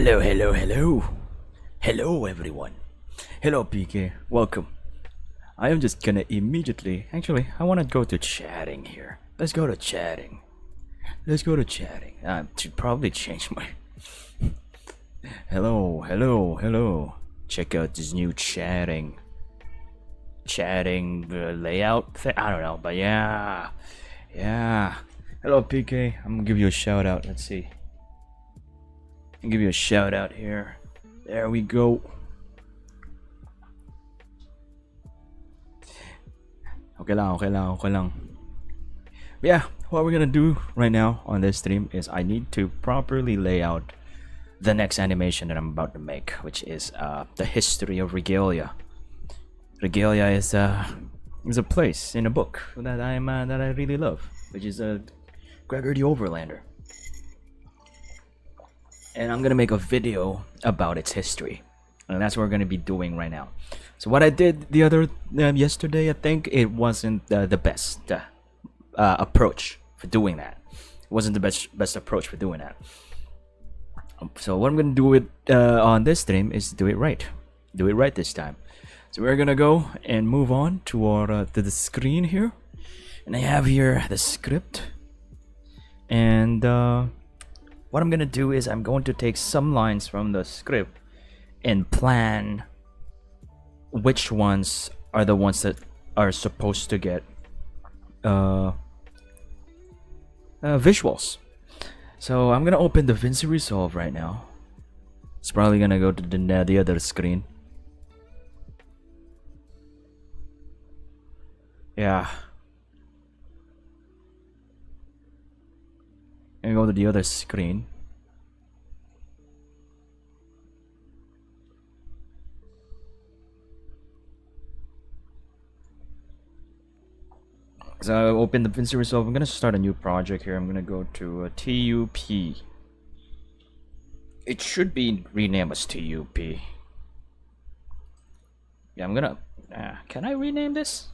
Hello, hello, hello. Hello, everyone. Hello, PK. Welcome. I am just gonna immediately. Actually, I wanna go to chatting here. Let's go to chatting. Let's go to chatting. I should probably change my. Hello, hello, hello. Check out this new chatting layout thing. I don't know, but yeah. Hello, PK. I'm gonna give you a shout out. Let's see. I'll give you a shout out here. There we go. Okay lang. But yeah, what we're gonna do right now on this stream is I need to properly lay out the next animation that I'm about to make, which is the history of Regalia. Regalia is a place in a book that I really love, which is Gregor the Overlander. And I'm gonna make a video about its history, and that's what we're gonna be doing right now. So what I did the other yesterday, I think it wasn't the best approach for doing that. It wasn't the best approach for doing that. So what I'm gonna do on this stream is do it right this time. So we're gonna go and move on to our to the screen here, and I have here the script. And what I'm gonna do is I'm going to take some lines from the script and plan which ones are the ones that are supposed to get visuals. So I'm gonna open DaVinci Resolve right now. It's probably gonna go to the other screen. Yeah. And go to the other screen. So I open the DaVinci Resolve. I'm gonna start a new project here. I'm gonna go to TUP. It should be renamed as TUP. Yeah, I'm gonna. Can I rename this?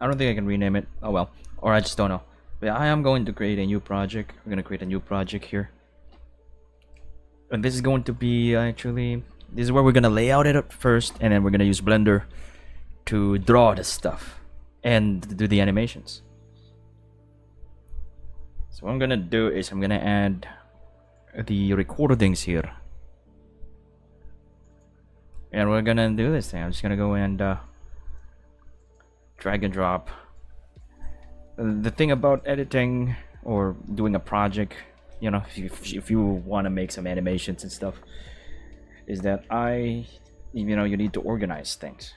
I don't think I can rename it. Oh well, or I just don't know. But yeah, I am going to create a new project. We're gonna create a new project here, and this is going to be actually. This is where we're gonna lay out it up first, and then we're gonna use Blender to draw the stuff and do the animations. So what I'm gonna do is I'm gonna add the recordings here, and we're gonna do this thing. I'm just gonna go and drag and drop. The thing about editing or doing a project, you know, if you want to make some animations and stuff, is that you need to organize things,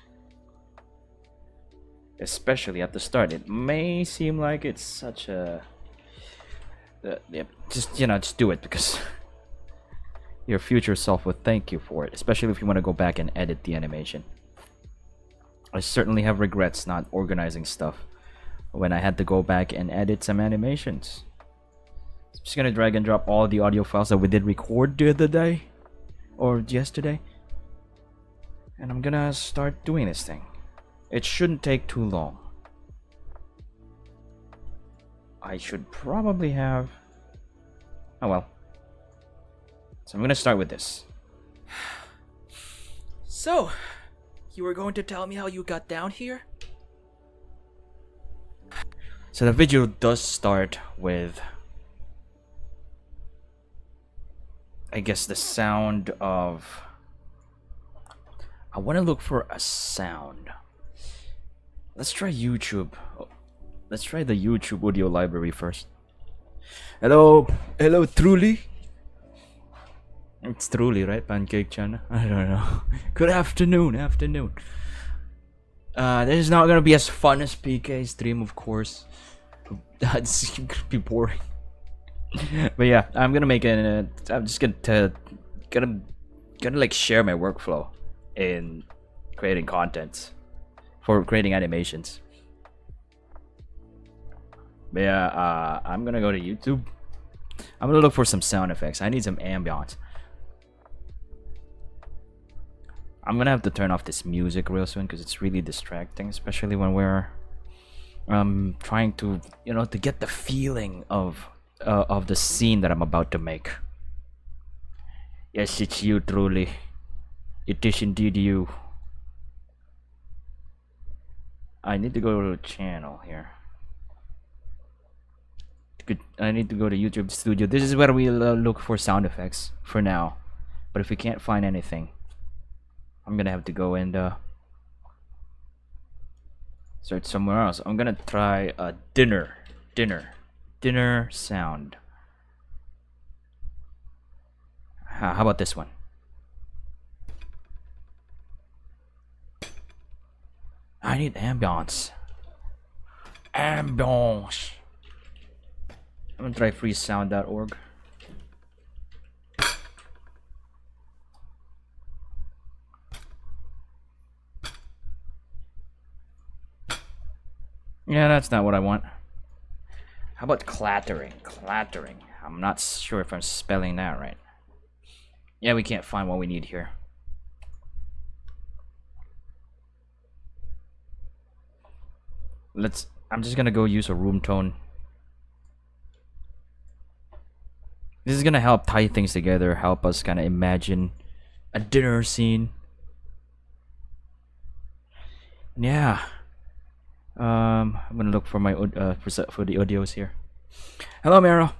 especially at the start. It may seem like it's such a just do it because your future self would thank you for it, especially if you want to go back and edit the animation. I certainly have regrets not organizing stuff when I had to go back and edit some animations. I'm just gonna drag and drop all the audio files that we did record the other day or yesterday, and I'm gonna start doing this thing. It shouldn't take too long. I should probably have. Oh well. So I'm gonna start with this. So, you were going to tell me how you got down here? So the video does start with, I guess, the sound of. I want to look for a sound. Let's try YouTube. Let's try the YouTube audio library first. Hello, Truly. It's Truly, right? Pancake Chan. I don't know. Good afternoon. This is not gonna be as fun as PK stream, of course. That's gonna be boring. But yeah, I'm gonna make it. I'm just gonna like share my workflow in creating content for creating animations. But yeah, I'm gonna go to YouTube. I'm gonna look for some sound effects. I need some ambiance. I'm gonna have to turn off this music real soon because it's really distracting, especially when we're I'm trying to, to get the feeling of the scene that I'm about to make. Yes, it's you, truly. It is indeed you. I need to go to the channel here. I need to go to YouTube Studio. This is where we look for sound effects for now. But if we can't find anything, I'm gonna have to go and search somewhere else. I'm gonna try dinner sound. How about this one? I need ambiance. Ambiance. I'm gonna try freesound.org. Yeah, that's not what I want. How about clattering? Clattering. I'm not sure if I'm spelling that right. Yeah, we can't find what we need here. I'm just gonna go use a room tone. This is gonna help tie things together, help us kind of imagine a dinner scene. Yeah. I'm gonna look for my for the audios here. Hello, Meryl.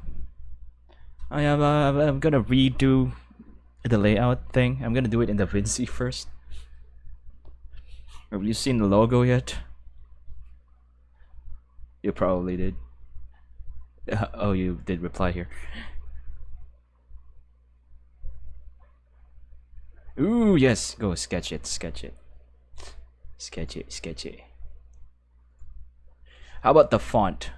I'm gonna redo the layout thing. I'm gonna do it in the Vinci first. Have you seen the logo yet? You probably did. Oh, you did reply here. Ooh, yes. Go sketch it. Sketch it. Sketch it. Sketch it. How about the font?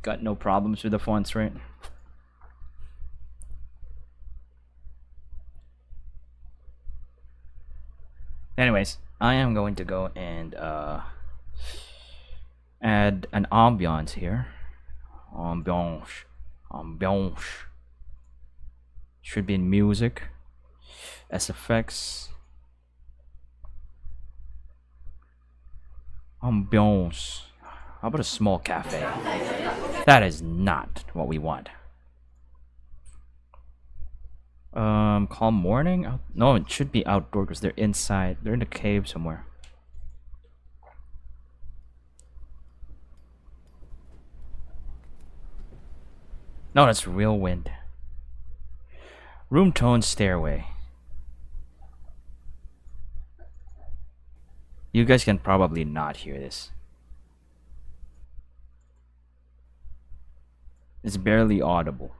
Got no problems with the fonts, right? Anyways, I am going to go and add an ambiance here. Ambiance. Should be in music. SFX. Ambiance. How about a small cafe? That is not what we want. Calm morning? No, it should be outdoor because they're inside. They're in a cave somewhere. No, that's real wind. Room tone stairway. You guys can probably not hear this. It's barely audible.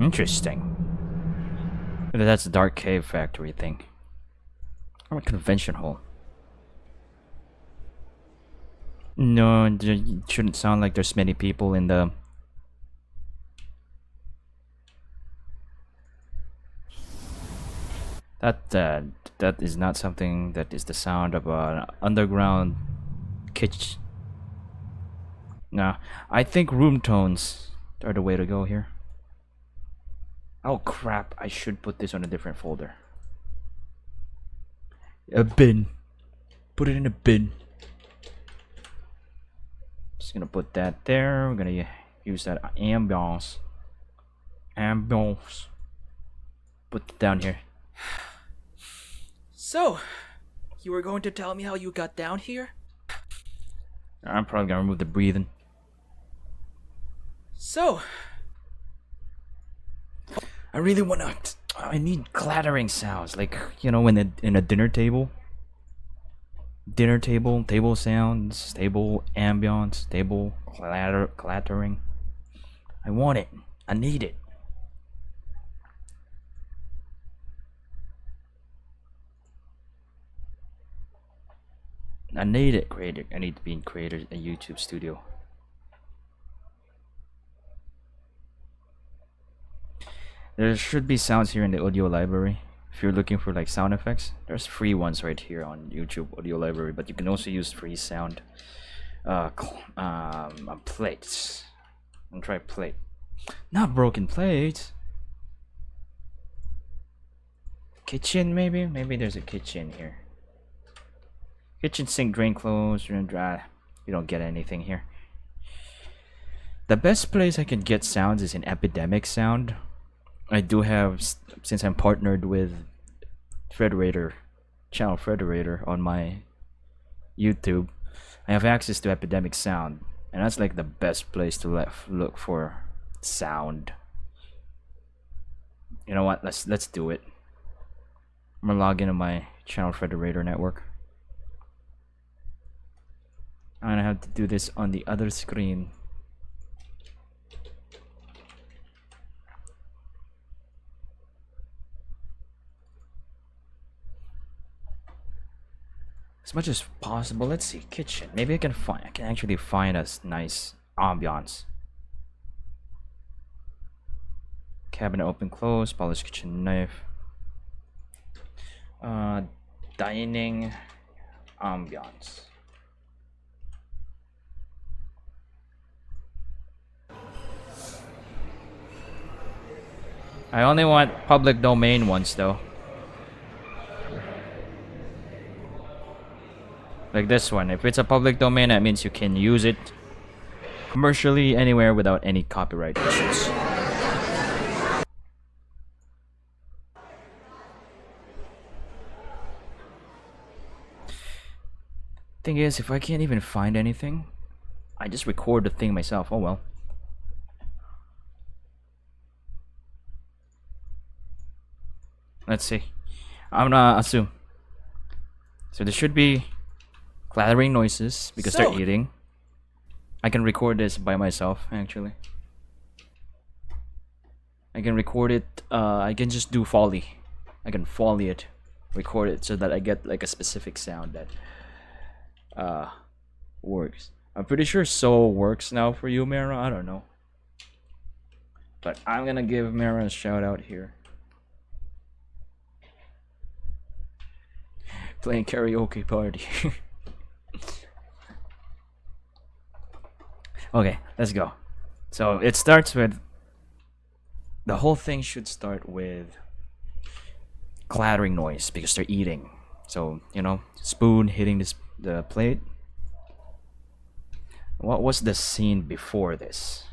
Interesting. That's a dark cave factory thing. Or a convention hall. No, it shouldn't sound like there's many people in the... That is not something that is the sound of an underground kitchen. No, I think room tones are the way to go here. Oh crap, I should put this on a different folder. A bin. Put it in a bin. Just gonna put that there. We're gonna use that ambiance. Ambiance. Put it down here. So, you were going to tell me how you got down here? I'm probably gonna remove the breathing. So, I really wanna. I need clattering sounds, like when in a dinner table. Dinner table, table sounds, table ambience, table clattering. I want it. I need it. I need it, creator. I need to be in creator a YouTube studio. There should be sounds here in the audio library. If you're looking for like sound effects, there's free ones right here on YouTube audio library, but you can also use free sound plates. I'm try plate. Not broken plates. kitchen, maybe? Maybe there's a kitchen here. Kitchen sink, drain clothes, dry. You don't get anything here. The best place I can get sounds is in Epidemic Sound. I do have, since I'm partnered with Federator, Channel Federator on my YouTube, I have access to Epidemic Sound, and that's like the best place to look for sound. You know what? Let's do it. I'm gonna log into my Channel Federator Network. I'm gonna have to do this on the other screen. As much as possible. Let's see, kitchen. Maybe I can actually find a nice ambiance. Cabinet open close, polished kitchen knife. Dining ambiance. I only want public domain ones though. Like this one. If it's a public domain, that means you can use it commercially anywhere without any copyright issues. Thing is, if I can't even find anything, I just record the thing myself. Oh well. Let's see. I'm gonna assume. So there should be clattering noises because they're eating. I can record this by myself actually. I can record it. I can just do Foley. I can Foley it, record it so that I get like a specific sound that works. I'm pretty sure So works now for you, Mara. I don't know, but I'm gonna give Mara a shout out here. Playing karaoke party. Okay, let's go. So it starts with, the whole thing should start with clattering noise because they're eating. So, you know, spoon hitting the plate. What was the scene before this?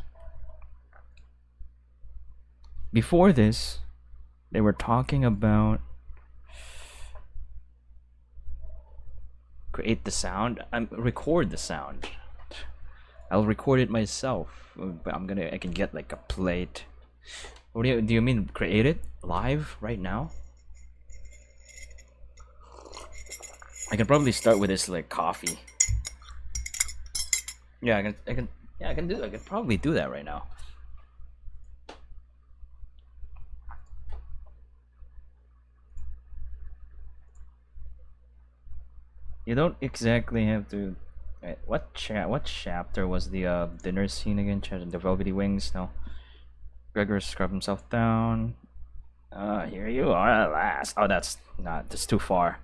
Before this, they were talking about create the sound. Record the sound. I'll record it myself, but I can get like a plate. What do you mean create it live right now? I can probably start with this like coffee. Yeah, I can probably do that right now. You don't exactly have to. What chapter was the dinner scene again? The velvety wings. No. Gregor scrubbed himself down. Here you are at last. Oh, that's too far.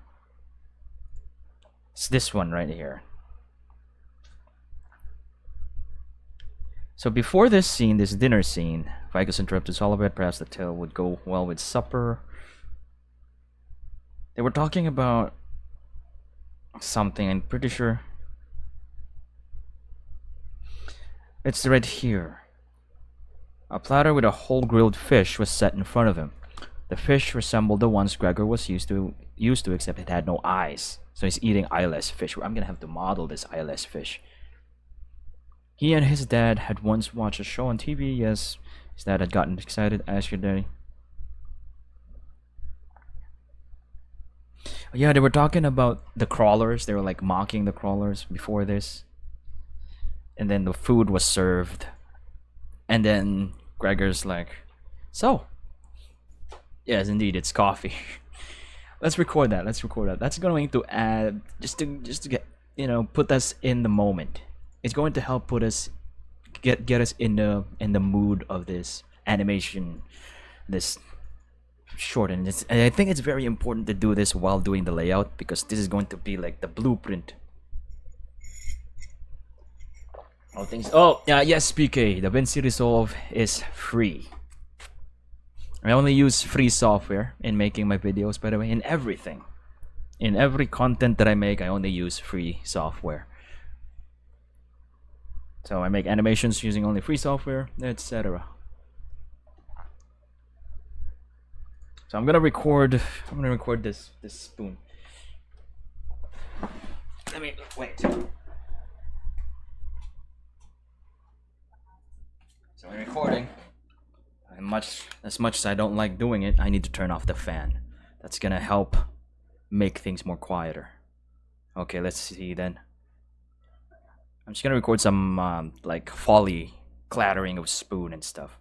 It's this one right here. So before this scene, this dinner scene, Vikus interrupted Solibet. Perhaps the tale would go well with supper. They were talking about something. I'm pretty sure. It's right here. A platter with a whole grilled fish was set in front of him. The fish resembled the ones Gregor was used to, except it had no eyes. So he's eating eyeless fish. I'm gonna have to model this eyeless fish. He and his dad had once watched a show on TV. Yes, his dad had gotten excited. Ask your daddy. Yeah, they were talking about the crawlers. They were like mocking the crawlers before this. And then the food was served. And then Gregor's like, so, yes, indeed, it's coffee. Let's record that. That's going to add just to get, you know, put us in the moment. It's going to help put us get us in the mood of this animation, this short. And I think it's very important to do this while doing the layout because this is going to be like the blueprint. Oh, yes, PK. The DaVinci Resolve is free. I only use free software in making my videos, by the way, in everything. In every content that I make, I only use free software. So I make animations using only free software, etc. So I'm gonna record this spoon. Let me wait. So I'm recording. As much as I don't like doing it, I need to turn off the fan. That's gonna help make things more quieter. Okay, let's see then. I'm just gonna record some like folly clattering of spoon and stuff.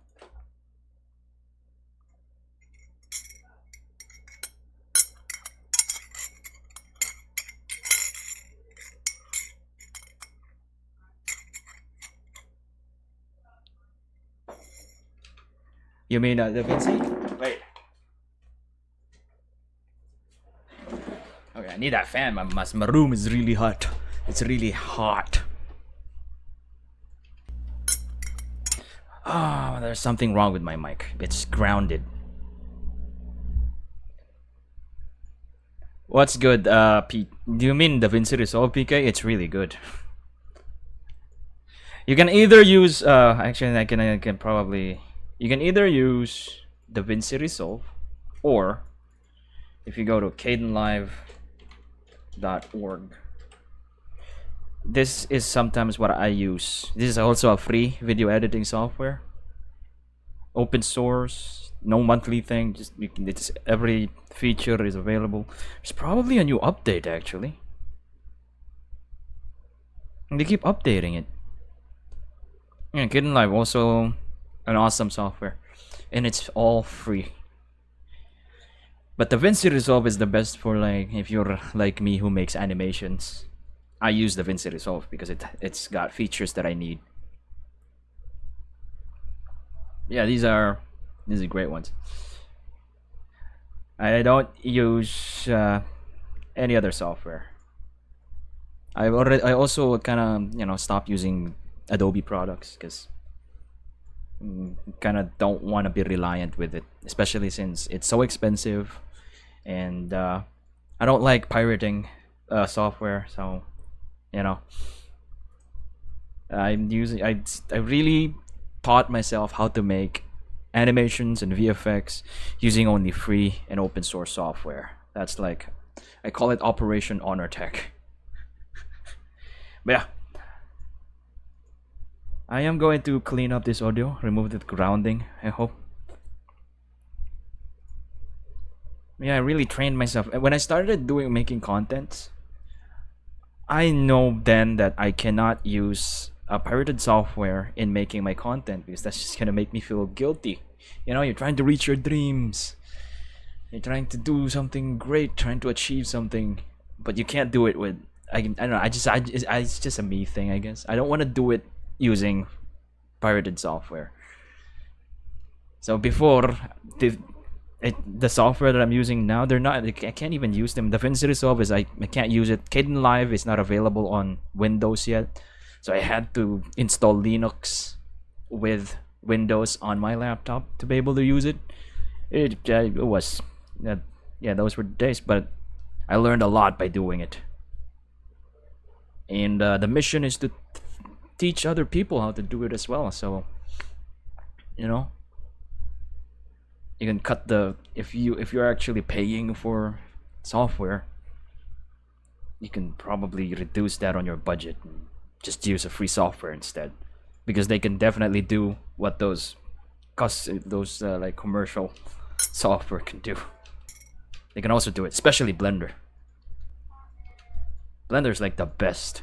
You mean Da Vinci? Wait. Okay, I need that fan. My room is really hot. It's really hot. Ah, there's something wrong with my mic. It's grounded. What's good, Pete? Do you mean Da Vinci Resolve, PK? It's really good. You can either use actually I can probably you can either use Da Vinci Resolve, or if you go to cadenlive.org, this is sometimes what I use. This is also a free video editing software, open source, no monthly thing. Just it's every feature is available. There's probably a new update actually, and they keep updating it. Yeah, Kdenlive also an awesome software, and it's all free. But the DaVinci Resolve is the best for like if you're like me who makes animations. I use the DaVinci Resolve because it's got features that I need. Yeah, these are great ones. I don't use any other software. I also kind of stopped using Adobe products because kind of don't want to be reliant with it, especially since it's so expensive, and I don't like pirating software. So I'm using I really taught myself how to make animations and VFX using only free and open source software. That's like, I call it Operation Honor Tech. But yeah, I am going to clean up this audio, remove the grounding, I hope. Yeah, I really trained myself. When I started making content, I know then that I cannot use a pirated software in making my content because that's just gonna make me feel guilty. You're trying to reach your dreams. You're trying to do something great, trying to achieve something, but you can't do it with. I don't know. It's just a me thing, I guess. I don't want to do it using pirated software. So before the software that I'm using now, I can't even use them. The DaVinci Resolve is I can't use it. Kdenlive is not available on Windows yet, so I had to install Linux with Windows on my laptop to be able to use it. It was those were the days, but I learned a lot by doing it. And the mission is to teach other people how to do it as well. So you can cut if you're actually paying for software, you can probably reduce that on your budget and just use a free software instead, because they can definitely do what those like commercial software can do. They can also do it, especially Blender. Blender's like the best.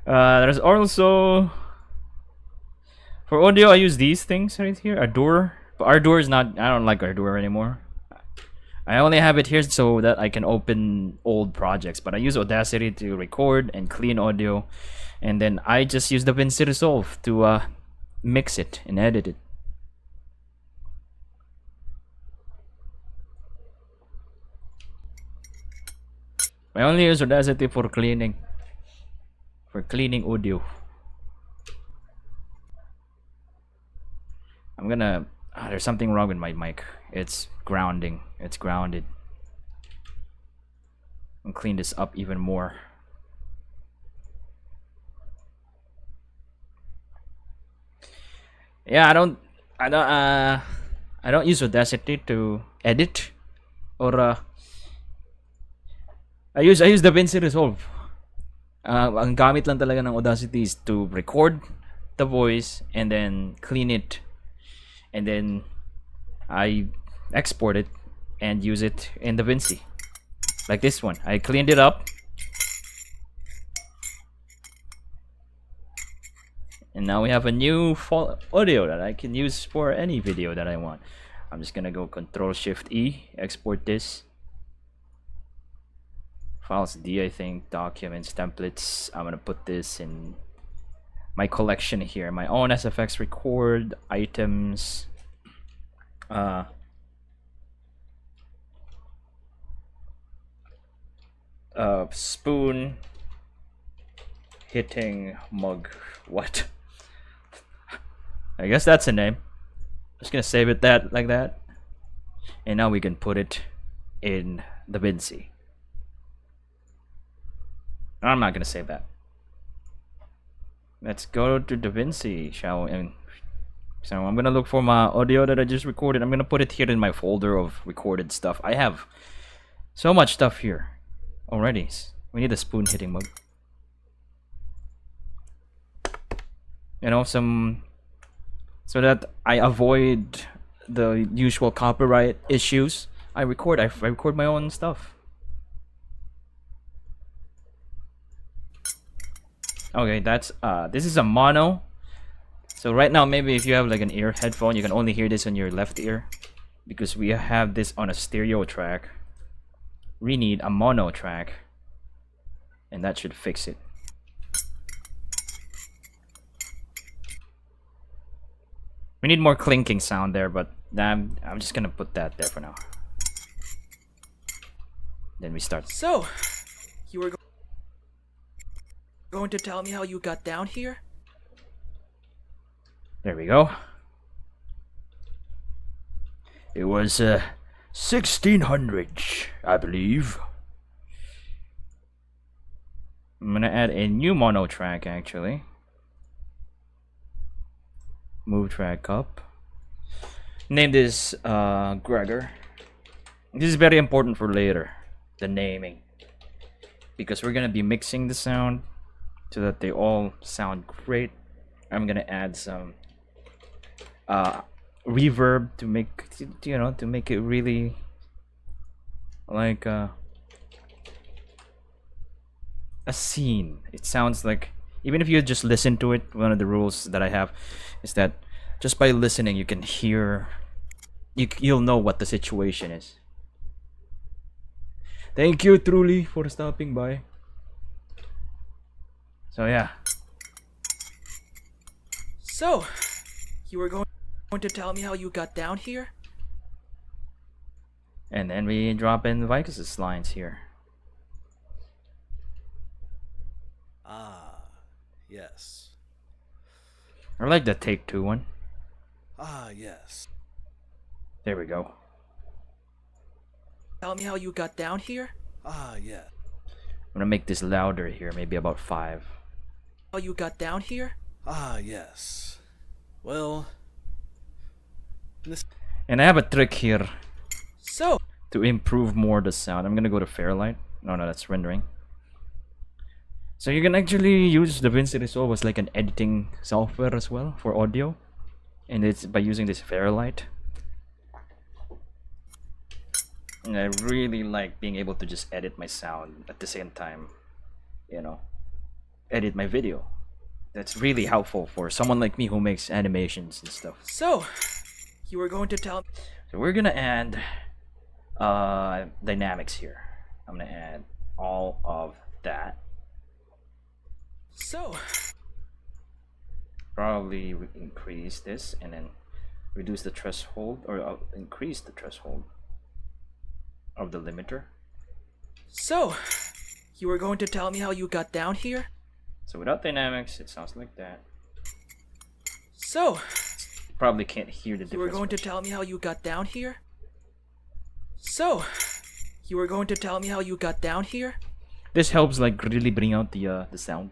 There's also, for audio, I use these things right here. Ardour, but Ardour is not. I don't like Ardour anymore. I only have it here so that I can open old projects. But I use Audacity to record and clean audio, and then I just use the DaVinci Resolve to mix it and edit it. I only use Audacity for cleaning audio. I'm gonna. There's something wrong with my mic. It's grounding. It's grounded. I'll clean this up even more. Yeah, I don't use Audacity to edit, or I use DaVinci Resolve. Ang gamit lang talaga ng Audacity is to record the voice and then clean it, and then I export it and use it in DaVinci. Like this one, I cleaned it up. And now we have a new audio that I can use for any video that I want. I'm just gonna go Control-Shift-E, export this. Files D, I think, documents, templates. I'm gonna put this in my collection here. My own SFX record, items. Spoon hitting mug. What? I guess that's a name. Just gonna save it like that, and now we can put it in DaVinci. I'm not gonna save that. Let's go to DaVinci, shall we? And so I'm gonna look for my audio that I just recorded. I'm gonna put it here in my folder of recorded stuff. I have so much stuff here already. We need a spoon hitting mug. You know, some, so that I avoid the usual copyright issues. I record my own stuff. Okay, that's this is a mono. So right now, maybe if you have like an ear headphone, you can only hear this on your left ear, because we have this on a stereo track. We need a mono track, and that should fix it. We need more clinking sound there, but I'm just gonna put that there for now. Then we start. So, you were going to tell me how you got down here? There we go. It was 1600s, I believe. I'm gonna add a new mono track actually. Move track up. Name this Gregor. This is very important for later, the naming, because we're gonna be mixing the sound so that they all sound great. I'm gonna add some reverb to make, you know, to make it really like a scene. It sounds like, even if you just listen to it, one of the rules that I have is that just by listening you can hear, you'll know what the situation is. Thank you truly for stopping by. So yeah. So, you were going to tell me how you got down here? And then we drop in Vikus' lines here. Ah, yes. I like the take 2 one. Ah, yes. There we go. Tell me how you got down here? Ah, yes. I'm gonna make this louder here, maybe about 5. How you got down here? Ah, yes. Well, And I have a trick here So, to improve more the sound. I'm gonna go to Fairlight. No, that's rendering. So you can actually use DaVinci Resolve as like an editing software as well for audio, and it's by using this Fairlight. And I really like being able to just edit my sound at the same time, you know, edit my video. That's really helpful for someone like me who makes animations and stuff. so, you were going to tell... So we're gonna add dynamics here. I'm gonna add all of that. So, Probably increase this and then reduce the threshold, or increase the threshold of the limiter. so, you were going to tell me how you got down here? So without dynamics, it sounds like that. So, probably can't hear the You were difference. going to tell me how you got down here? So, you were going to tell me how you got down here? This helps like really bring out the sound.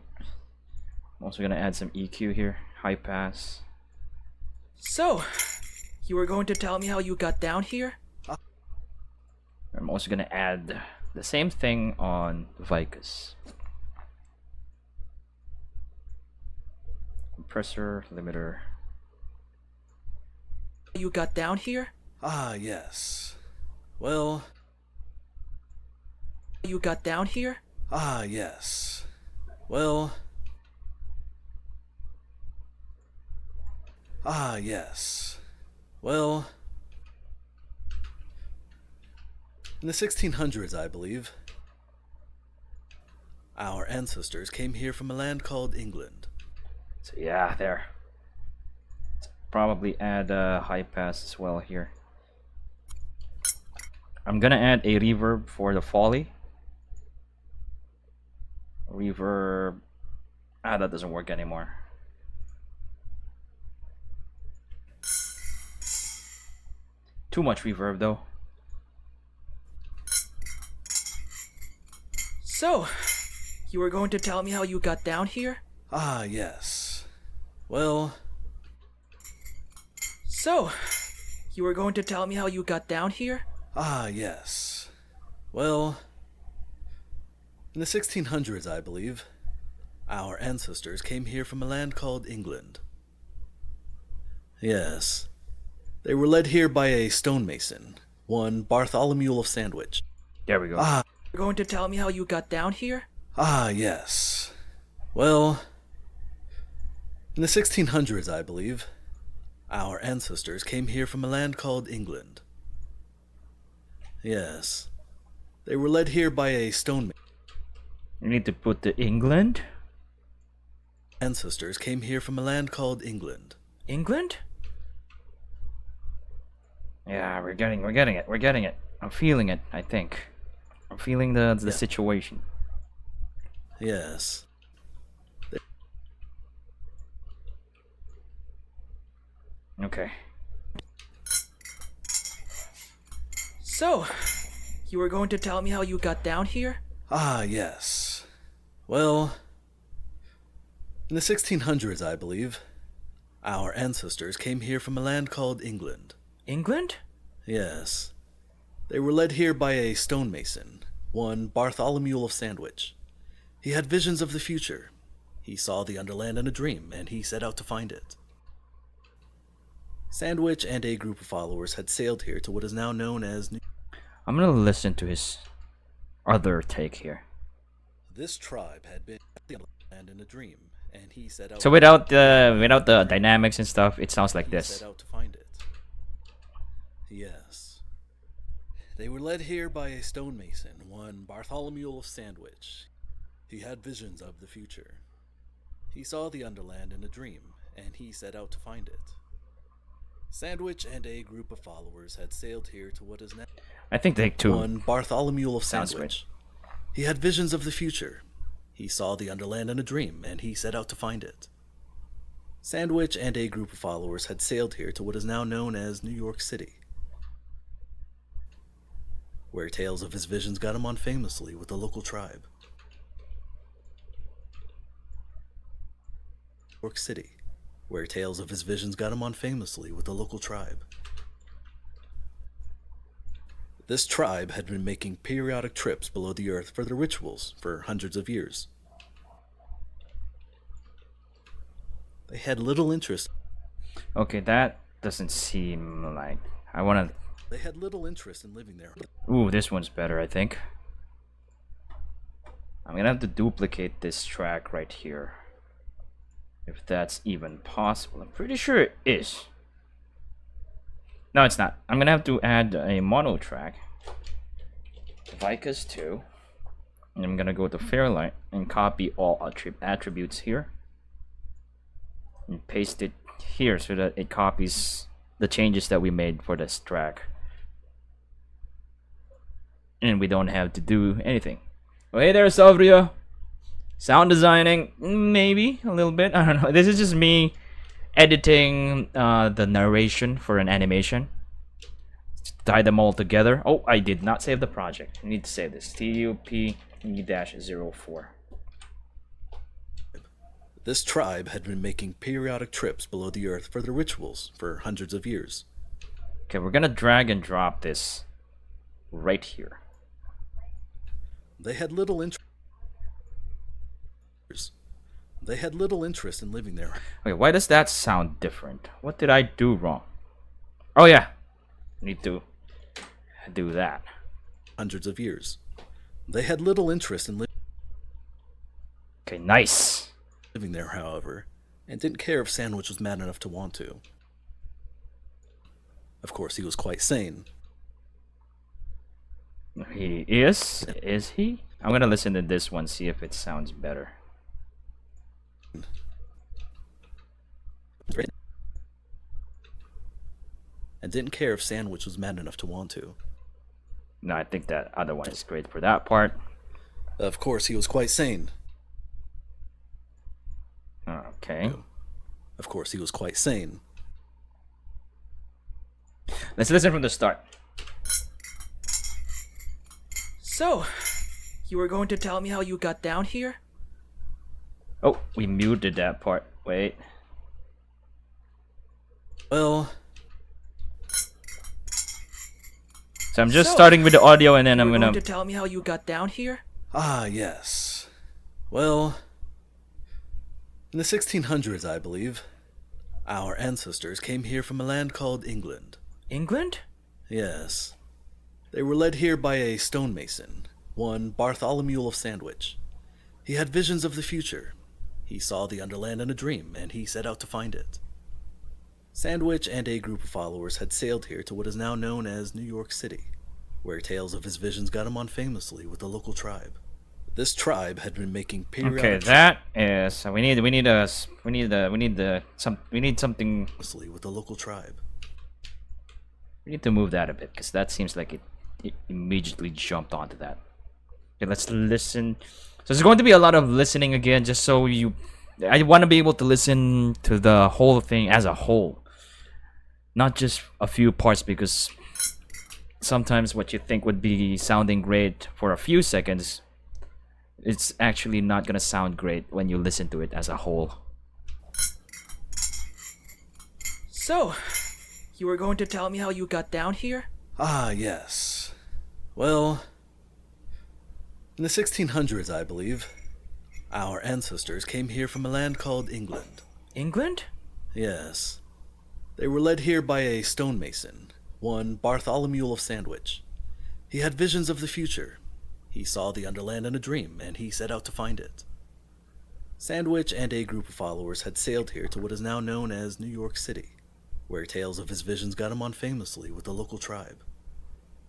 I'm also gonna add some EQ here, high pass. So, you were going to tell me how you got down here? I'm also gonna add the same thing on Vikus. Compressor, limiter. You got down here? Ah, yes. Well, You got down here? ah, yes. Well, ah, yes. Well, in the 1600s, I believe, our ancestors came here from a land called England. So yeah, there. Probably add a high pass as well here. I'm gonna add a reverb for the foley. Reverb. That doesn't work anymore. Too much reverb though. So, you were going to tell me how you got down here? Ah, yes. Well, So, you were going to tell me how you got down here? ah, yes. Well, in the 1600s, I believe, our ancestors came here from a land called England. Yes. They were led here by a stonemason, one Bartholomew of Sandwich. There we go. Ah, You're going to tell me how you got down here? ah, yes. Well, in the 1600s, I believe, our ancestors came here from a land called England. Yes. They were led here by a stonemason. You need to put the England. Ancestors came here from a land called England. England? Yeah, we're getting it. I'm feeling it, I think. I'm feeling the situation. Yes. Okay. So, you were going to tell me how you got down here? Ah, yes. Well, in the 1600s, I believe, our ancestors came here from a land called England. England? Yes. They were led here by a stonemason, one Bartholomew of Sandwich. He had visions of the future. He saw the Underland in a dream, and he set out to find it. Sandwich and a group of followers had sailed here to what is now known as New... I'm gonna listen to his other take here. This tribe had been at the Underland in a dream, and he set out... So without the dynamics and stuff, it sounds like He this. set out to find it. Yes. They were led here by a stonemason, one Bartholomew of Sandwich. He had visions of the future. He saw the Underland in a dream, and he set out to find it. Sandwich and a group of followers had sailed here to what is now... I think take two. One Bartholomew of Sounds Sandwich. He had visions of the future. He saw the Underland in a dream, and he set out to find it. Sandwich and a group of followers had sailed here to what is now known as New York City, where tales of his visions got him on famously with the local tribe. New York City, where tales of his visions got him on famously with the local tribe. This tribe had been making periodic trips below the earth for their rituals for hundreds of years. They had little interest. Okay, that doesn't seem like I wanna. They had little interest in living there. Ooh, this one's better, I think. I'm gonna have to duplicate this track right here, if that's even possible. I'm pretty sure it is. No, it's not. I'm gonna have to add a mono track, Vikus 2, and I'm gonna go to Fairlight and copy all attributes here and paste it here so that it copies the changes that we made for this track, and we don't have to do anything. Oh, hey there, Savria. Sound designing, maybe a little bit. I don't know. This is just me editing the narration for an animation. Tie them all together. Oh, I did not save the project. I need to save this. TUP E-04. This tribe had been making periodic trips below the earth for their rituals for hundreds of years. Okay, we're gonna drag and drop this right here. They had little interest. They had little interest in living there. Okay, why does that sound different? What did I do wrong? Oh yeah, need to do that. Hundreds of years. They had little interest in Okay, nice. living there, however, and didn't care if Sandwich was mad enough to want to. Of course, he was quite sane. He is? Is he? I'm gonna listen to this one, see if it sounds better. And didn't care if Sandwich was mad enough to want to. No, I think that other one is great for that part. Of course, he was quite sane. Okay. Of course, he was quite sane. Let's listen from the start. So, you were going to tell me how you got down here? Oh, we muted that part. Wait. Well, So I'm just starting with the audio and then You I'm were gonna... going to tell me how you got down here? yes. Well, in the 1600s, I believe, our ancestors came here from a land called England. England? Yes. They were led here by a stonemason, one Bartholomew of Sandwich. He had visions of the future. He saw the Underland in a dream, and he set out to find it. Sandwich and a group of followers had sailed here to what is now known as New York City, where tales of his visions got him on famously with the local tribe. This tribe had been making periodic Okay, that is... So we need something... famously with the local tribe. We need to move that a bit, because that seems like it immediately jumped onto that. Okay, let's listen. So there's going to be a lot of listening again, just so you... I want to be able to listen to the whole thing as a whole. Not just a few parts, because sometimes what you think would be sounding great for a few seconds, it's actually not going to sound great when you listen to it as a whole. So, you were going to tell me how you got down here? Yes. Well, in the 1600s, I believe, our ancestors came here from a land called England. England? Yes. They were led here by a stonemason, one Bartholomew of Sandwich. He had visions of the future. He saw the Underland in a dream, and he set out to find it. Sandwich and a group of followers had sailed here to what is now known as New York City, where tales of his visions got him on famously with the local tribe.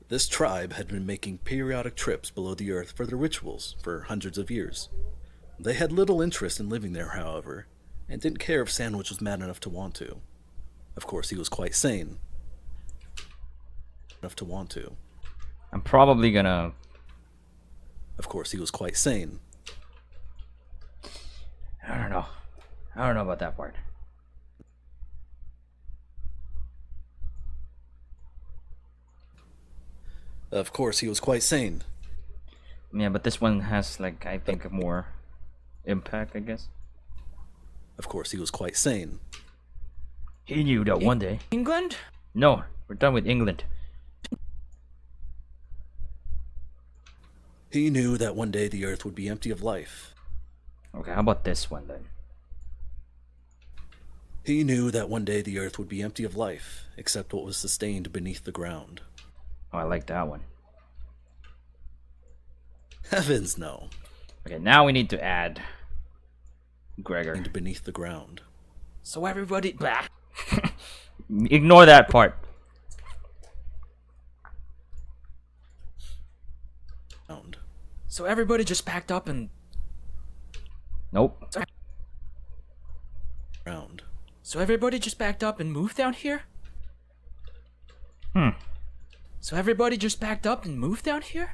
This tribe had been making periodic trips below the earth for their rituals for hundreds of years. They had little interest in living there, however, and didn't care if Sandwich was mad enough to want to. Of course, he was quite sane enough to want to. I'm probably gonna... Of course, he was quite sane. I don't know. I don't know about that part. Of course, he was quite sane. Yeah, but this one has, like, I think more impact, I guess. Of course, he was quite sane. He knew that one day... England? No, we're done with England. He knew that one day the earth would be empty of life. Okay, how about this one then? He knew that one day the earth would be empty of life, except what was sustained beneath the ground. Oh, I like that one. Heavens, no. Okay, now we need to add Gregor. And beneath the ground. So everybody... Blah. Ignore that part. So everybody just packed up and... Nope. Ground. So everybody just packed up and moved down here? Hmm. So everybody just packed up and moved down here?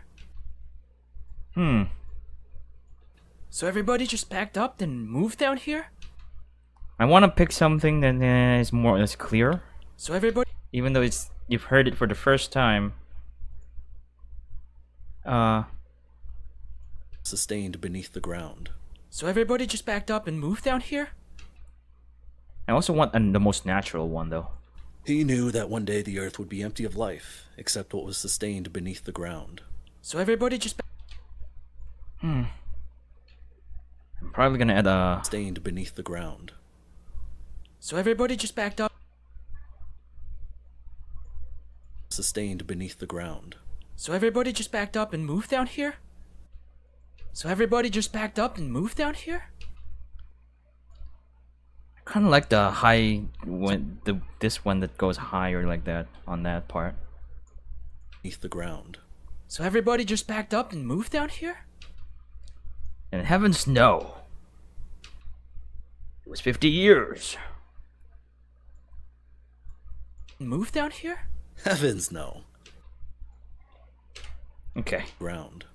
Hmm. So everybody just packed up and moved down here? I want to pick something that is more less clear, So everybody, even though you've heard it for the first time. Sustained beneath the ground. so everybody just backed up and moved down here? I also want the most natural one though. He knew that one day the earth would be empty of life, except what was sustained beneath the ground. So everybody just I'm probably gonna add a. Sustained beneath the ground. So everybody just backed up. Sustained beneath the ground. So everybody just backed up and moved down here? So everybody just backed up and moved down here? Kind of like the high this one that goes higher like that on that part. Beneath the ground. So everybody just backed up and moved down here? And heavens no. It was 50 years. Moved down here? Heavens no. Okay. Ground.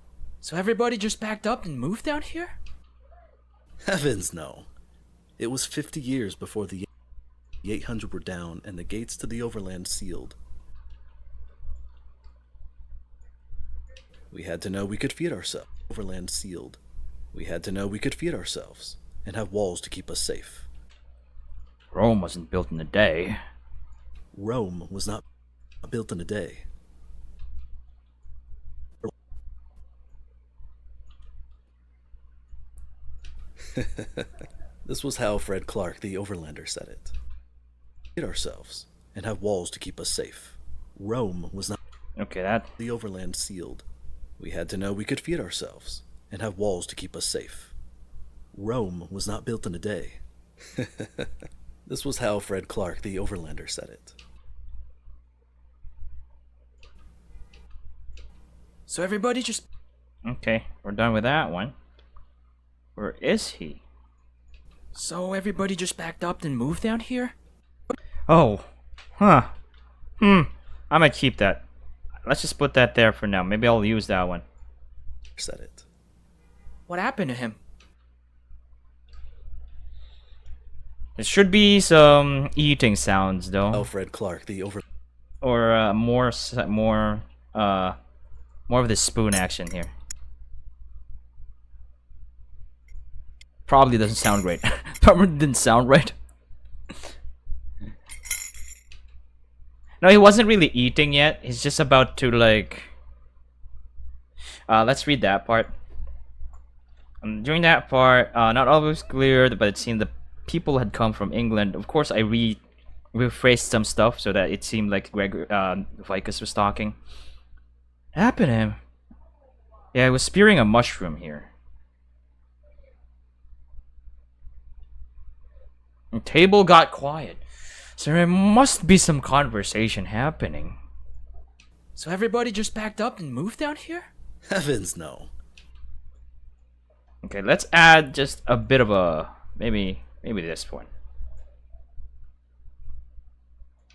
So everybody just backed up and moved down here? Heavens no. It was 50 years before the 800 were down and the gates to the Overland sealed. We had to know we could feed ourselves. Overland sealed. We had to know we could feed ourselves and have walls to keep us safe. Rome wasn't built in a day. Rome was not built in a day. This was how Fred Clark, the Overlander, said it. Feed ourselves and have walls to keep us safe. Rome was not Okay, that. the Overland sealed. We had to know we could feed ourselves and have walls to keep us safe. Rome was not built in a day. This was how Fred Clark, the Overlander, said it. So everybody just... Okay, we're done with that one. Where is he? So everybody just backed up and moved down here? Oh. Huh. I might keep that. Let's just put that there for now. Maybe I'll use that one. Said it. What happened to him? There should be some eating sounds though. How Fred Clark, the Or more of the spoon action here. Probably doesn't sound great. Probably didn't sound right. No, he wasn't really eating yet. He's just about to like. Let's read that part. During that part, not always clear, but it seemed the people had come from England. Of course, I rephrased some stuff so that it seemed like Vikus was talking. What happened to him? Yeah, I was spearing a mushroom here. The table got quiet, so there must be some conversation happening. So everybody just backed up and moved down here? Heavens no. Okay, let's add just a bit of a maybe this one.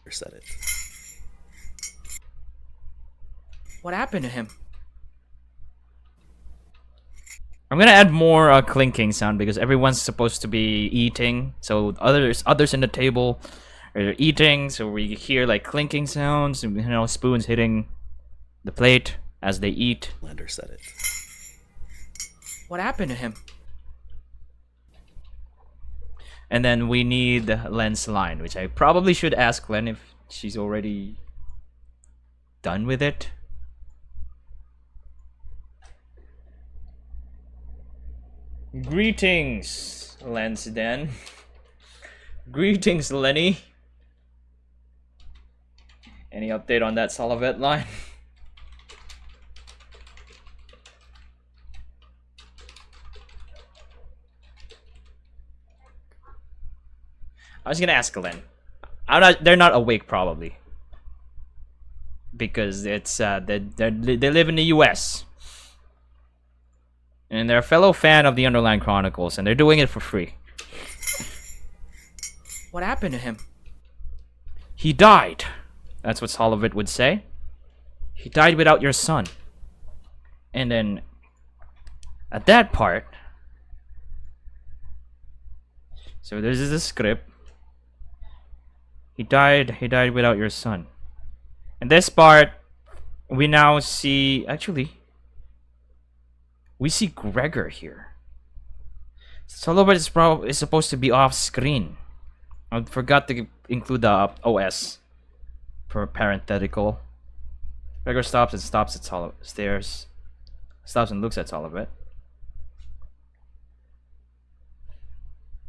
Said it. What happened to him? I'm gonna add more clinking sound because everyone's supposed to be eating. So others in the table are eating, so we hear like clinking sounds, you know, spoons hitting the plate as they eat. Lander said it. What happened to him? And then we need Len's line, which I probably should ask Len if she's already done with it. Greetings, Lansden. Greetings, Lenny. Any update on that Salavet line? I was gonna ask Len. They're not awake probably, because it's they live in the U.S. and they're a fellow fan of the Underland Chronicles, and they're doing it for free. What happened to him? He died. That's what Solovit would say. He died without your son. And then at that part, So this is the script. He died without your son. And this part, we now see, actually, we see Gregor here. Sullivan is supposed to be off screen. I forgot to include the OS for parenthetical. Gregor stops at stairs. Stops and looks at Sullivan.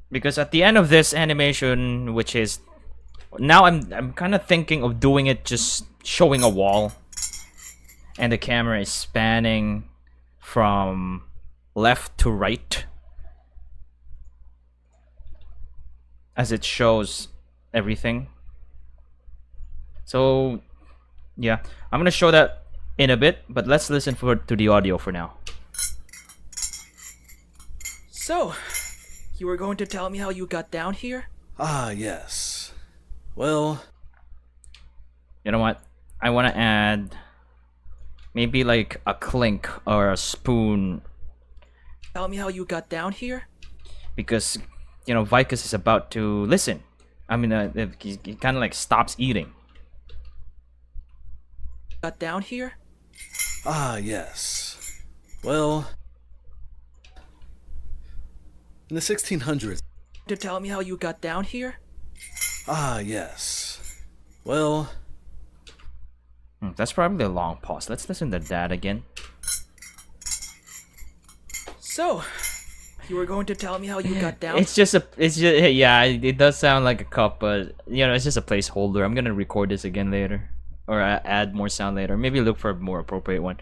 Because at the end of this animation, which is now I'm kind of thinking of doing it just showing a wall, and the camera is spanning from left to right as it shows everything. So yeah, I'm gonna show that in a bit, but let's listen to the audio for now. So, you were going to tell me how you got down here? Ah, yes. Well, You know what? I want to add maybe like a clink or a spoon, Tell me how you got down here? because you know Vikus is about to listen. I mean, he kind of like stops eating. Got down here? ah, yes. Well, in the 1600s. To tell me how you got down here? Ah, yes. Well, That's probably a long pause. Let's listen to that again. So, you were going to tell me how you got down? It's just yeah. It does sound like a cup, but you know, it's just a placeholder. I'm gonna record this again later, or add more sound later. Maybe look for a more appropriate one.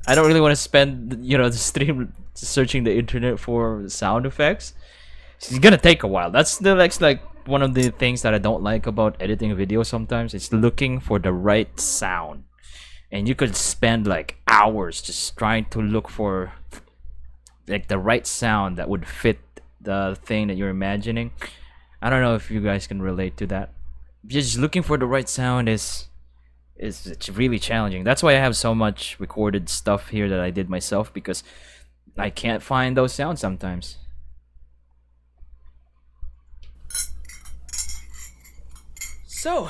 I don't really want to spend the stream searching the internet for sound effects. It's gonna take a while. That's like one of the things that I don't like about editing a video. Sometimes it's looking for the right sound, and you could spend like hours just trying to look for like the right sound that would fit the thing that you're imagining. I don't know if you guys can relate to that. Just looking for the right sound it's really challenging. That's why I have so much recorded stuff here that I did myself, because I can't find those sounds sometimes. So,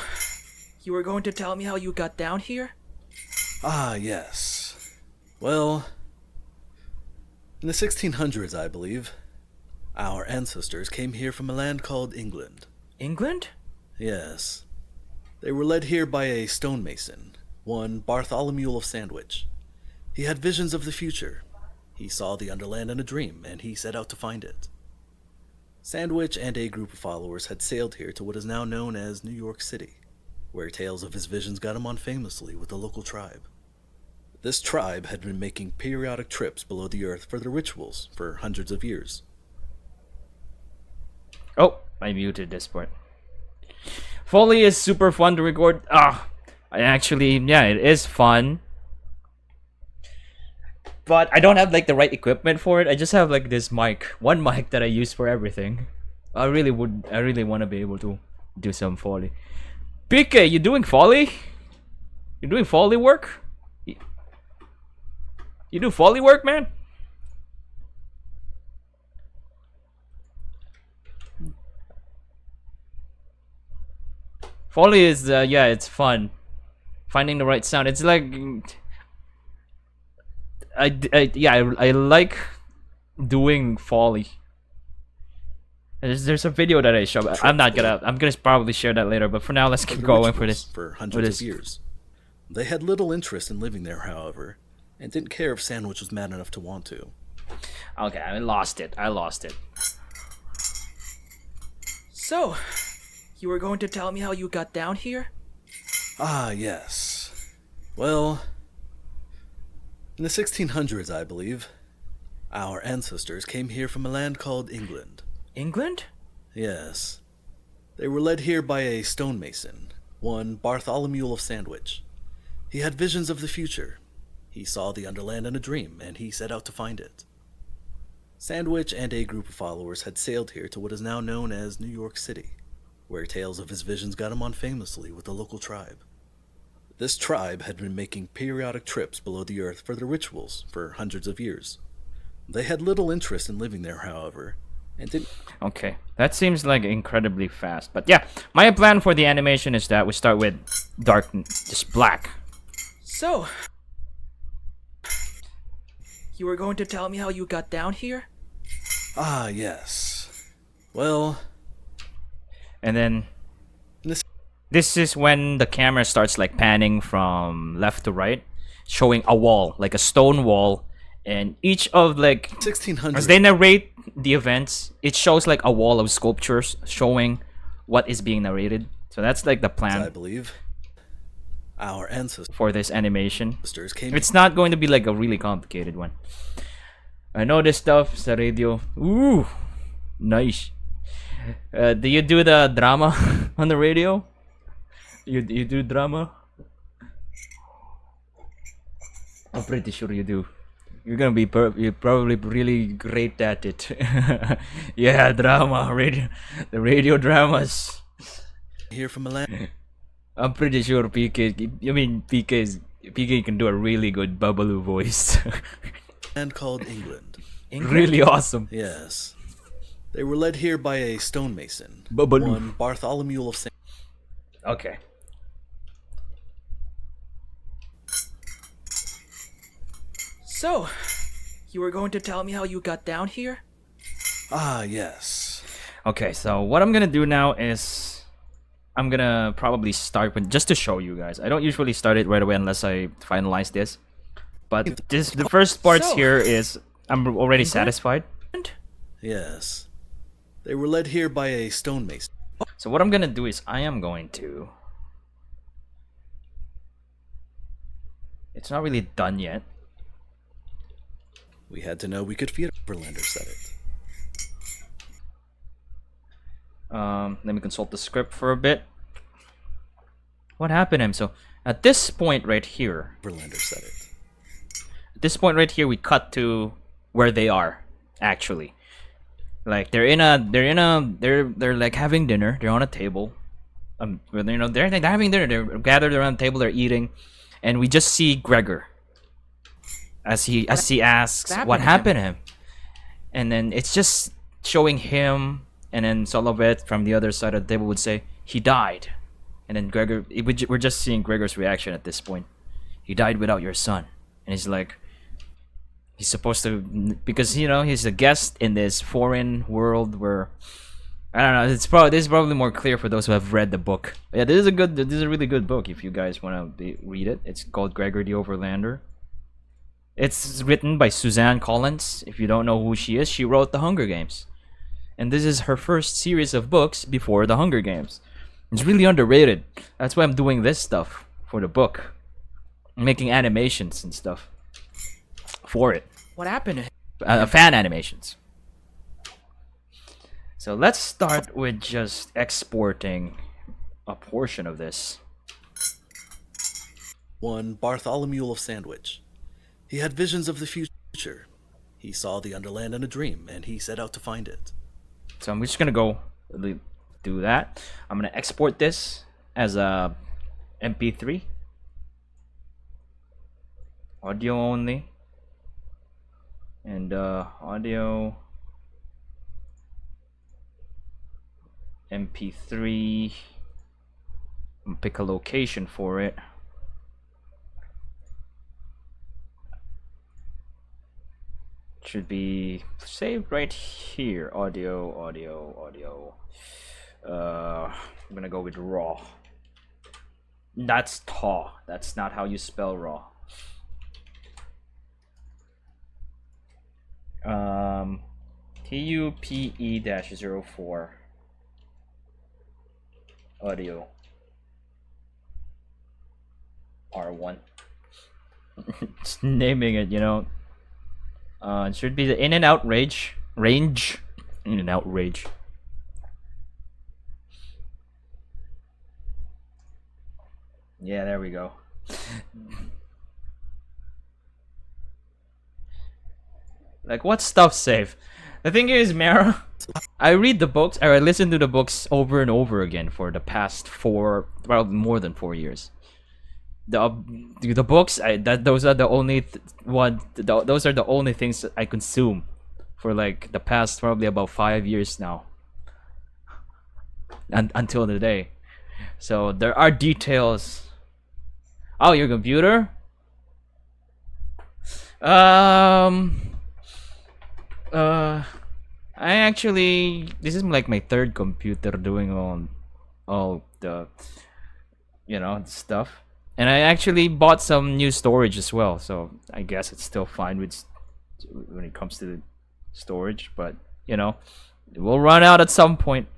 you were going to tell me how you got down here? ah, yes. Well, in the 1600s, I believe, our ancestors came here from a land called England. England? Yes. They were led here by a stonemason, one Bartholomew of Sandwich. He had visions of the future. He saw the Underland in a dream, and he set out to find it. Sandwich and a group of followers had sailed here to what is now known as New York City, where tales of his visions got him on famously with the local tribe. This tribe had been making periodic trips below the earth for their rituals for hundreds of years. Oh, I muted this part. Foley is super fun to record. Yeah, it is fun. But I don't have like the right equipment for it. I just have like this one mic that I use for everything. I really want to be able to do some Foley. PK, you doing Foley? You doing Foley work? You do Foley work, man? Foley is yeah, it's fun. Finding the right sound. It's like I like doing Foley. There's a video that I show. I'm gonna probably share that later, but for now let's keep going for this. For hundreds of years. They had little interest in living there, however, and didn't care if Sandwich was mad enough to want to. Okay, I lost it. So, you were going to tell me how you got down here? Ah, yes. Well, in the 1600s, I believe, our ancestors came here from a land called England. England? Yes. They were led here by a stonemason, one Bartholomew of Sandwich. He had visions of the future. He saw the Underland in a dream, and he set out to find it. Sandwich and a group of followers had sailed here to what is now known as New York City, where tales of his visions got him on famously with the local tribe. This tribe had been making periodic trips below the earth for their rituals for hundreds of years. They had little interest in living there, however, and didn't. Okay, that seems like incredibly fast. But yeah, my plan for the animation is that we start with dark, just black. So, you were going to tell me how you got down here? Ah, yes. Well, And then this this is when the camera starts like panning from left to right, showing a wall, like a stone wall, and each of like 1600. as they narrate the events, it shows like a wall of sculptures showing what is being narrated. So that's like the I plan believe our ancestors for this animation. came. It's not going to be like a really complicated one. I know this stuff sa radio. Ooh, nice. Do you do the drama on the radio? You do drama? I'm pretty sure you do. You're gonna be you're probably really great at it. Yeah, drama, radio, the radio dramas. Here from a land I'm pretty sure PK can do a really good Babalu voice. called England. Really awesome. Yes. They were led here by a stonemason, Babalu. one Bartholomew of St. Okay. So, you were going to tell me how you got down here? Ah, yes. Okay, so what I'm gonna do now is I'm gonna probably start with just to show you guys. I don't usually start it right away unless I finalize this. But the first parts So- here is I'm already satisfied. Yes. They were led here by a stonemason. So what I'm gonna do is I am going to. It's not really done yet. We had to know we could feed Overlander said it. Let me consult the script for a bit. What happened to him? So at this point right here, Overlander said it. at this point right here, we cut to where they are actually. Like they're like having dinner. They're on a table. They're having dinner. They're gathered around the table. They're eating, and we just see Gregor as he asks what happened to him, and then it's just showing him, and then Solovet from the other side of the table would say he died, and then Gregor. We're just seeing Gregor's reaction at this point. He died without your son, and he's like. He's supposed to, because he's a guest in this foreign world where I don't know. This is probably more clear for those who have read the book. Yeah, this is a really good book if you guys want to read it. It's called Gregor the Overlander. It's written by Suzanne Collins. If you don't know who she is, she wrote The Hunger Games, and this is her first series of books before The Hunger Games. It's really underrated. That's why I'm doing this stuff for the book, I'm making animations and stuff for it. What happened to him? Fan animations. So let's start with just exporting a portion of this. One Bartholomew of Sandwich. He had visions of the future. He saw the Underland in a dream, and he set out to find it. So I'm just gonna go do that. I'm gonna export this as a MP3, audio only, and audio MP3. I'm gonna pick a location for it. Should be saved right here. Audio. I'm gonna go with raw. That's TAW. That's not how you spell raw. TUPE-04 audio R1. Just naming it, it should be the in and out range. In and out range. Yeah, there we go. Like, what stuff safe? The thing is, Mara, I read the books, or I listen to the books over and over again for the past more than 4 years. the books, those are the only those are the only things that I consume for like the past probably about 5 years now, until today. So there are details. Oh, your computer? I actually, this is like my third computer doing all the stuff, and I actually bought some new storage as well. So I guess it's still fine when it comes to the storage, but it will run out at some point.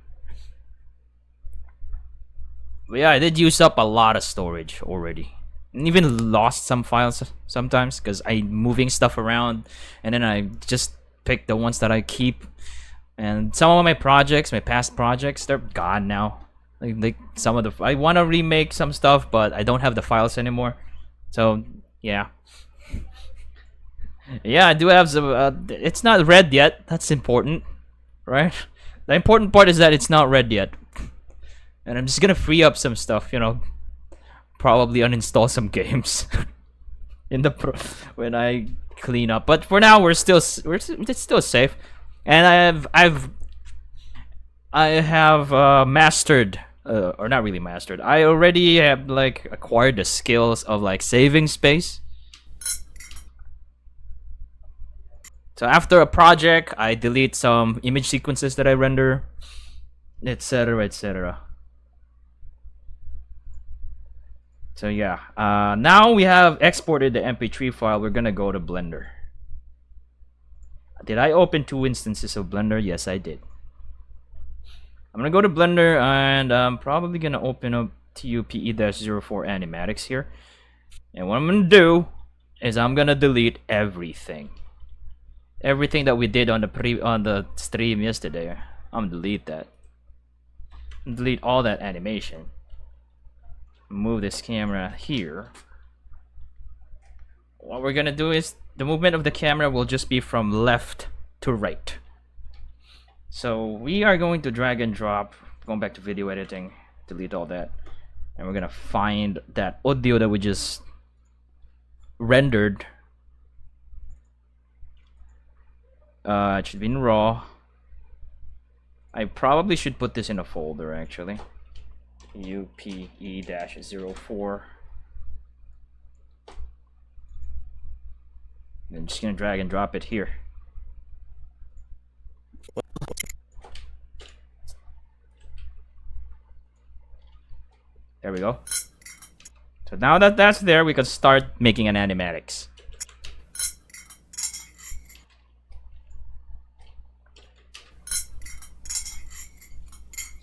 But yeah, I did use up a lot of storage already, and even lost some files sometimes because I'm moving stuff around, and then I just pick the ones that I keep. And some of my projects, my past projects, they're gone now. Like some of the, I want to remake some stuff, but I don't have the files anymore. So yeah, yeah, I do have some. It's not read yet. That's important, right? The important part is that it's not read yet, and I'm just gonna free up some stuff. Probably uninstall some games in the when I clean up. But for now, it's still safe. And I have mastered, or not really mastered. I already have like acquired the skills of like saving space. So after a project, I delete some image sequences that I render, etc., etc. So yeah, now we have exported the MP3 file. We're gonna go to Blender. Did I open 2 instances of Blender? Yes, I did. I'm gonna go to Blender, and I'm probably gonna open up TUP E-04 animatics here. And what I'm gonna do is I'm gonna delete everything that we did on the stream yesterday. I'm gonna delete that. Delete all that animation. Move this camera here. What we're gonna do is the movement of the camera will just be from left to right. So we are going to drag and drop, going back to video editing, delete all that, and we're gonna find that audio that we just rendered. It should be in RAW. I probably should put this in a folder actually. UPE-04. I'm just gonna drag and drop it here. There we go. So now that that's there, we can start making an animatics.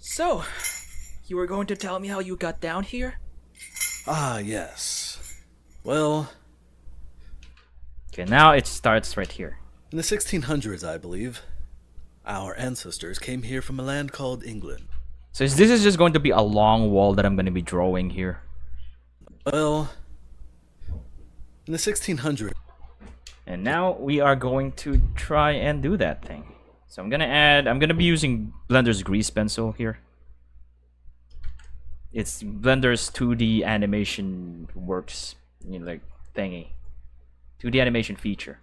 So, you were going to tell me how you got down here? Ah, yes. Well, Okay, now it starts right here. in the 1600s, I believe, our ancestors came here from a land called England. So this is just going to be a long wall that I'm going to be drawing here. Well, in the 1600s, And now we are going to try and do that thing. So I'm gonna be using Blender's grease pencil here. It's Blender's 2D animation works, like thingy. 2D animation feature.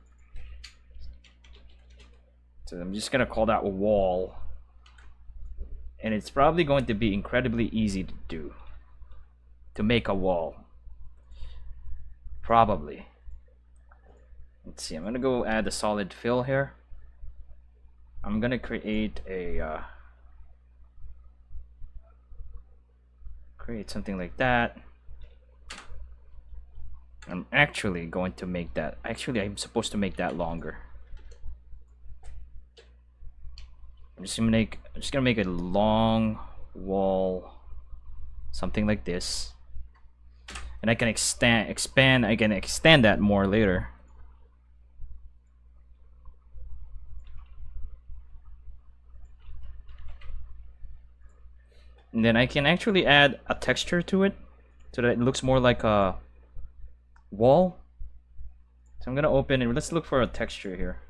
So I'm just gonna call that a wall. And it's probably going to be incredibly easy to do. To make a wall. Probably. Let's see, I'm gonna go add a solid fill here. I'm gonna create a create something like that. I'm actually going to make that. Actually, I'm supposed to make that longer. I'm just gonna make a long wall, something like this, and I can expand. I can extend that more later. And then I can actually add a texture to it so that it looks more like a wall. So I'm gonna open and let's look for a texture here.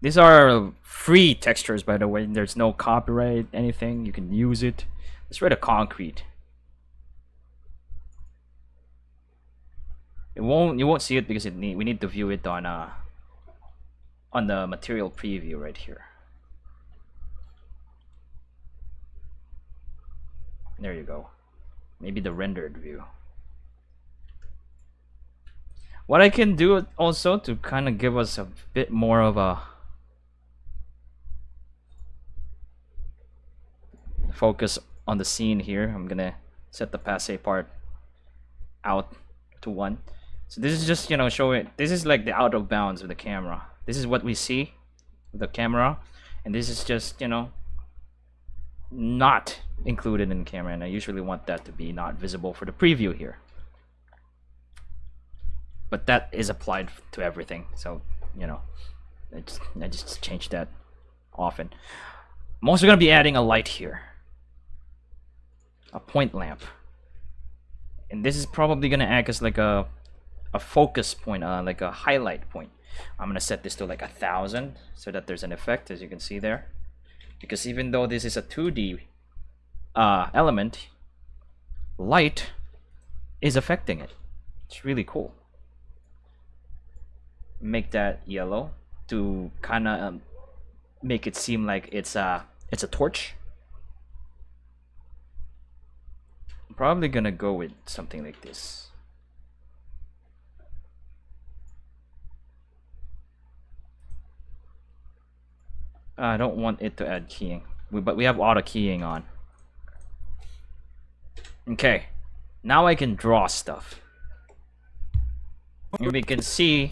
These are free textures, by the way. There's no copyright, anything. You can use it. Let's try the concrete. You won't see it because we need to view it on the material preview right here. There you go. Maybe the rendered view. What I can do also to kind of give us a bit more of a focus on the scene here, I'm gonna set the passe part out to 1. So this is just, you know, showing, this is like the out of bounds of the camera. This is what we see with the camera, and this is just, you know, not included in the camera, and I usually want that to be not visible for the preview here. But that is applied to everything, so, you know, I just change that often. I'm also gonna be adding a light here, a point lamp, and this is probably gonna act as like a focus point, like a highlight point. I'm gonna set this to like 1,000 so that there's an effect, as you can see there, because even though this is a 2D element, light is affecting it. It's really cool. Make that yellow to kind of make it seem like it's a torch. I'm probably gonna go with something like this. I don't want it to add keying, but we have auto keying on. Okay, now I can draw stuff. And we can see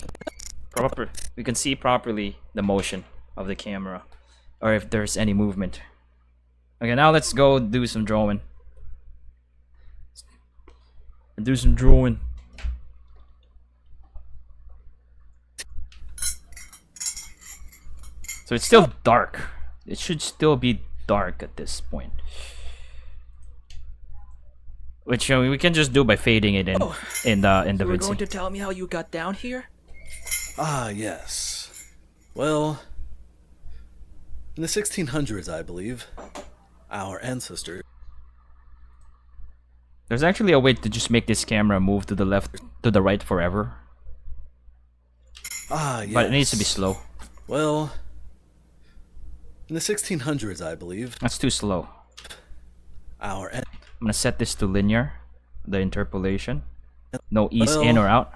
properly the motion of the camera, or if there's any movement. Okay, now let's go do some drawing. So it's still dark. It should still be dark at this point. Which we can just do by fading it in the You were VOD. going to tell me how you got down here? Ah, yes. Well, in the 1600s, I believe, our ancestors... There's actually a way to just make this camera move to the left, to the right forever. Ah, yes. But it needs to be slow. Well, in the 1600s, I believe, That's too slow. our... I'm gonna set this to linear, the interpolation. No ease in or out.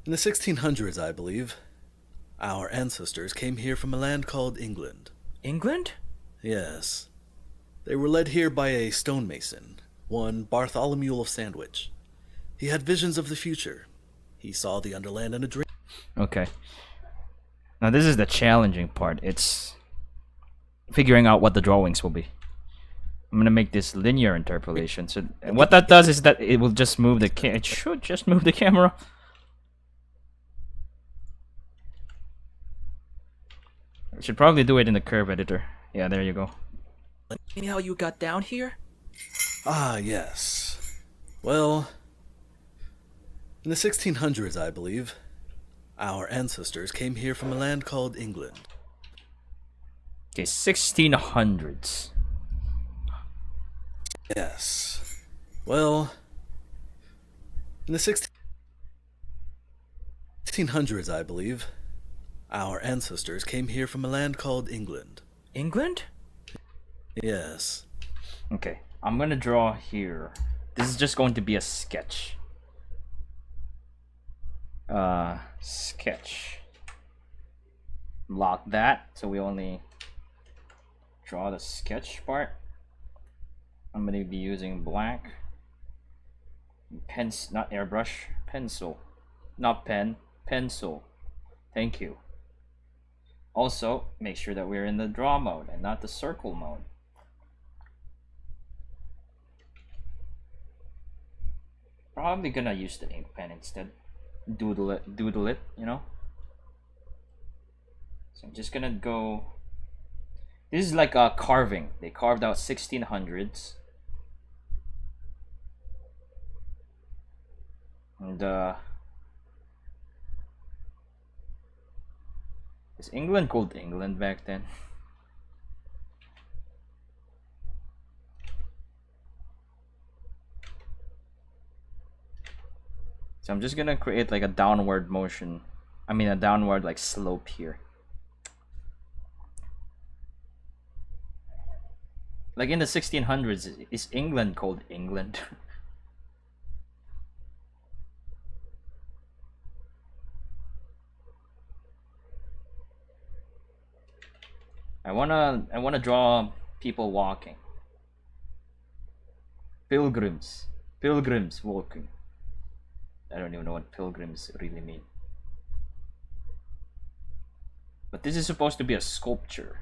In the 1600s, I believe, our ancestors came here from a land called England. England? Yes. They were led here by a stonemason, one Bartholomew of Sandwich. He had visions of the future. He saw the Underland in a dream. Okay. Now this is the challenging part. It's figuring out what the drawings will be. I'm gonna make this linear interpolation. So what that does is that it will just move the it should just move the camera. I should probably do it in the curve editor. Yeah, there you go. Tell me how you got down here? Ah, yes. Well, in the 1600s, I believe, our ancestors came here from a land called England. Okay, 1600s. Yes. Well, in the 1600s, I believe, our ancestors came here from a land called England. England? Yes. Okay, I'm gonna draw here. This is just going to be a sketch. Sketch. Lock that, so we only draw the sketch part. I'm gonna be using black. Pens, not airbrush, pencil. Not pen, pencil. Thank you. Also, make sure that we're in the draw mode and not the circle mode. Probably gonna use the ink pen instead. Doodle it, you know? So I'm just gonna go... This is like a carving. They carved out 1600s. And is England called England back then? So So I'm just gonna create like a downward motion. I mean a downward like slope here. Like in the 1600s, is England called England? I wanna draw people walking. Pilgrims. Pilgrims walking. I don't even know what pilgrims really mean. But this is supposed to be a sculpture.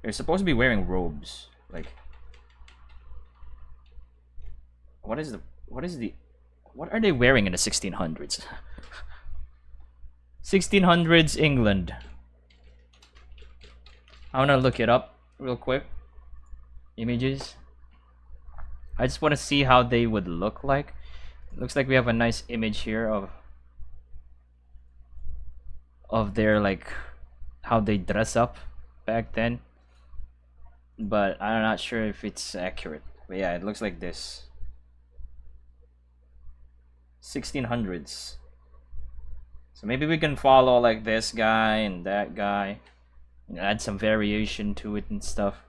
They're supposed to be wearing robes. Like, what are they wearing in the 1600s? 1600s England. I wanna look it up real quick. Images. I just want to see how they would look like. Looks like we have a nice image here of their like how they dress up back then. But I'm not sure if it's accurate. But yeah, it looks like this. 1600s. So maybe we can follow like this guy and that guy. You know, add some variation to it and stuff.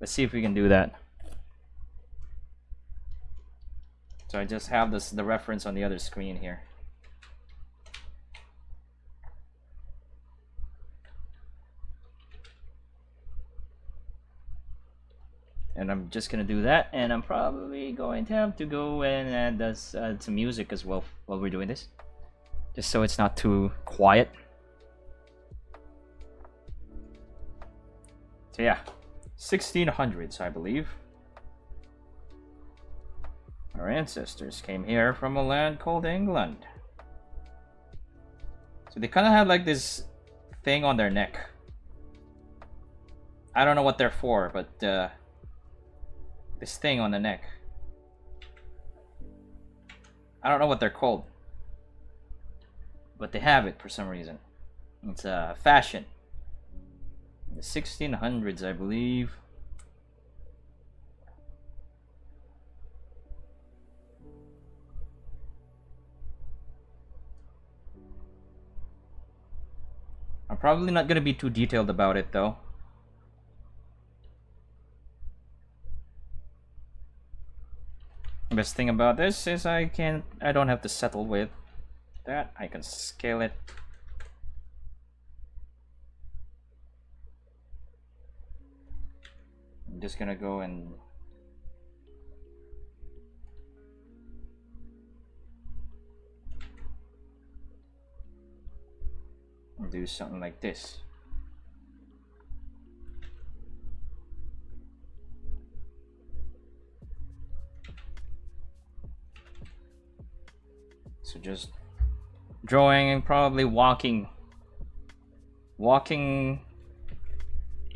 Let's see if we can do that. So I just have the reference on the other screen here. And I'm just gonna do that, and I'm probably going to have to go and add some music as well while we're doing this, just so it's not too quiet. So yeah, 1600s, I believe. Our ancestors came here from a land called England. So they kind of had like this thing on their neck. I don't know what they're for, but this thing on the neck. I don't know what they're called, but they have it for some reason. It's a fashion. In the 1600s, I believe. I'm probably not gonna be too detailed about it though. The best thing about this is I don't have to settle with that. I can scale it. I'm just gonna go and do something like this. So just drawing and probably walking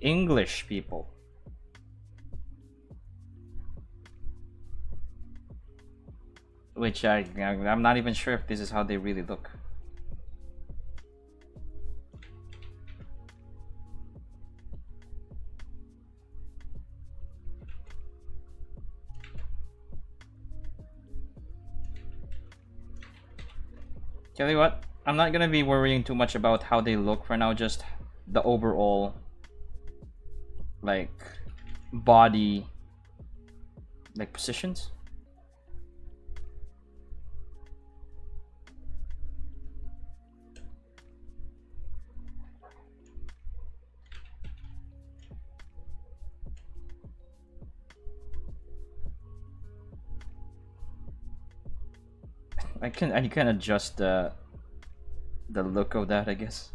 English people. Which I'm not even sure if this is how they really look. Tell you what, I'm not gonna be worrying too much about how they look for now, just the overall like body like positions. I can adjust the look of that, I guess.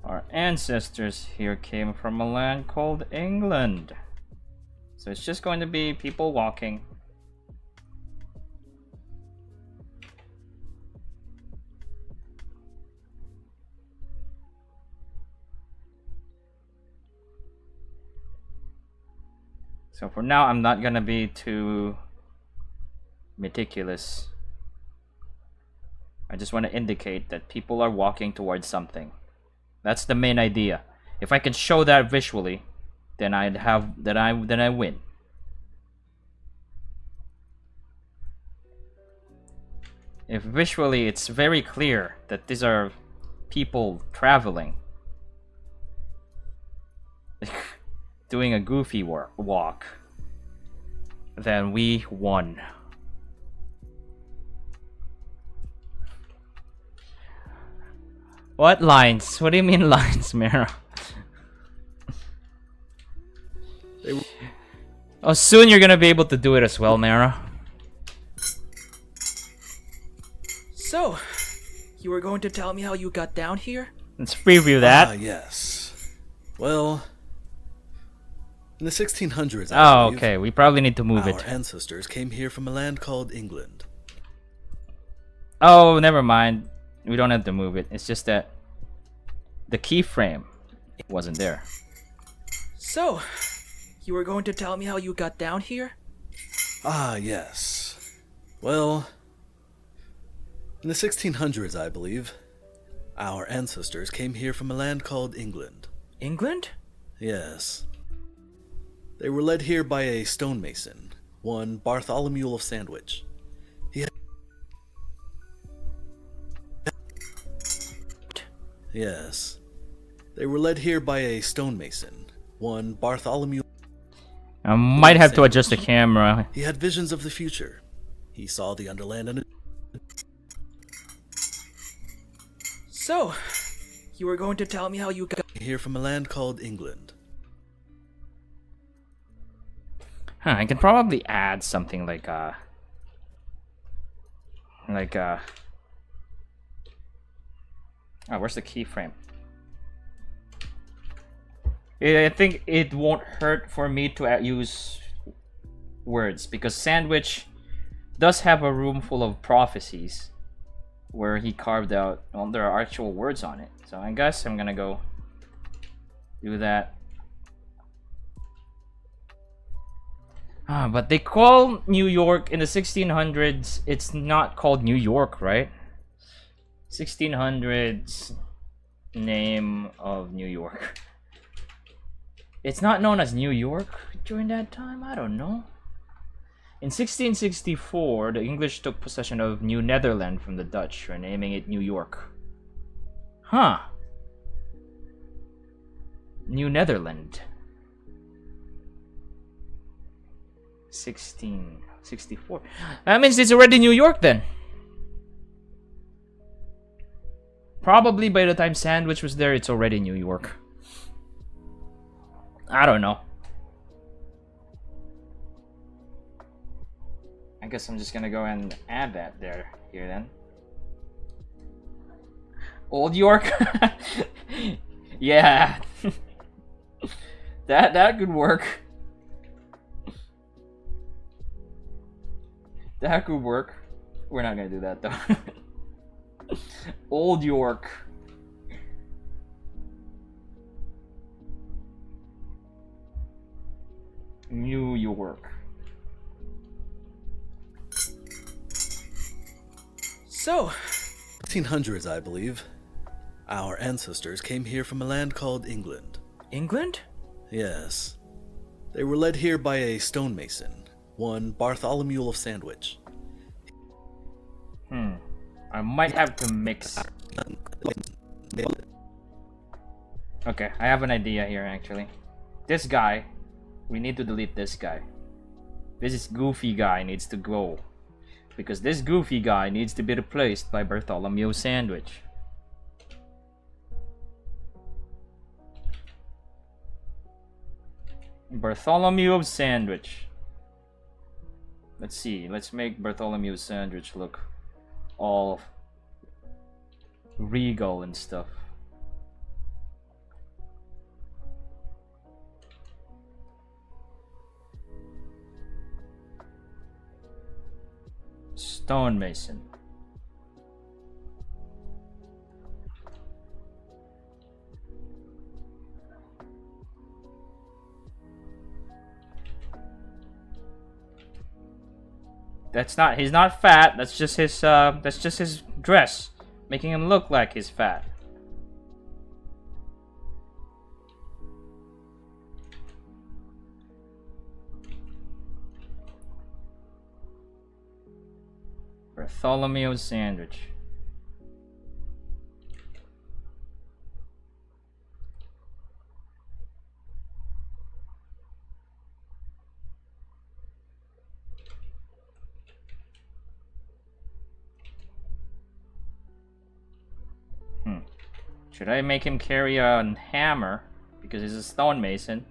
Our ancestors here came from a land called England. So it's just going to be people walking. So for now, I'm not gonna be too meticulous. I just want to indicate that people are walking towards something. That's the main idea. If I can show that visually, then I win. If visually it's very clear that these are people traveling, doing a goofy walk, then we won. What lines? What do you mean lines, Mara? Oh, soon you're gonna be able to do it as well, Mara. So, you were going to tell me how you got down here? Let's preview that. Ah, yes. Well, in the 1600s, Oh, believe, okay. We probably need to move our it. ancestors came here from a land called England. Oh, never mind. We don't have to move it. It's just that the keyframe wasn't there. So, you were going to tell me how you got down here? Ah, yes. Well, in the 1600s, I believe, our ancestors came here from a land called England. England? Yes. They were led here by a stonemason, one Bartholomew of Sandwich. Yes. They were led here by a stonemason, one Bartholomew. I might have to adjust the camera. He had visions of the future. He saw the Underland and So, you were going to tell me how you got here from a land called England. Huh, I can probably add something like oh, where's the keyframe? I think it won't hurt for me to use words, because Sandwich does have a room full of prophecies where he carved out, well, there are actual words on it. So I guess I'm gonna go do that. But they call New York in the 1600s, it's not called New York, right? 1600s name of New York. It's not known as New York during that time? I don't know. In 1664, the English took possession of New Netherland from the Dutch, renaming it New York. Huh. New Netherland. 1664. That means it's already New York then. Probably by the time Sandwich was there, it's already New York. I don't know. I guess I'm just gonna go and add that here then. Old York? Yeah. that could work. That could work. We're not gonna do that though. Old York. New York. So, 1600s, I believe. Our ancestors came here from a land called England. England? Yes. They were led here by a stonemason, one Bartholomew of Sandwich. I might have to mix. Okay, I have an idea here actually. This guy, we need to delete this guy. This goofy guy needs to go. Because this goofy guy needs to be replaced by Bartholomew Sandwich. Bartholomew of Sandwich. Let's see, let's make Bartholomew Sandwich look all regal and stuff. Stonemason. That's not. He's not fat. That's just his. That's just his dress, making him look like he's fat. Bartholomew sandwich. Should I make him carry a hammer because he's a stonemason?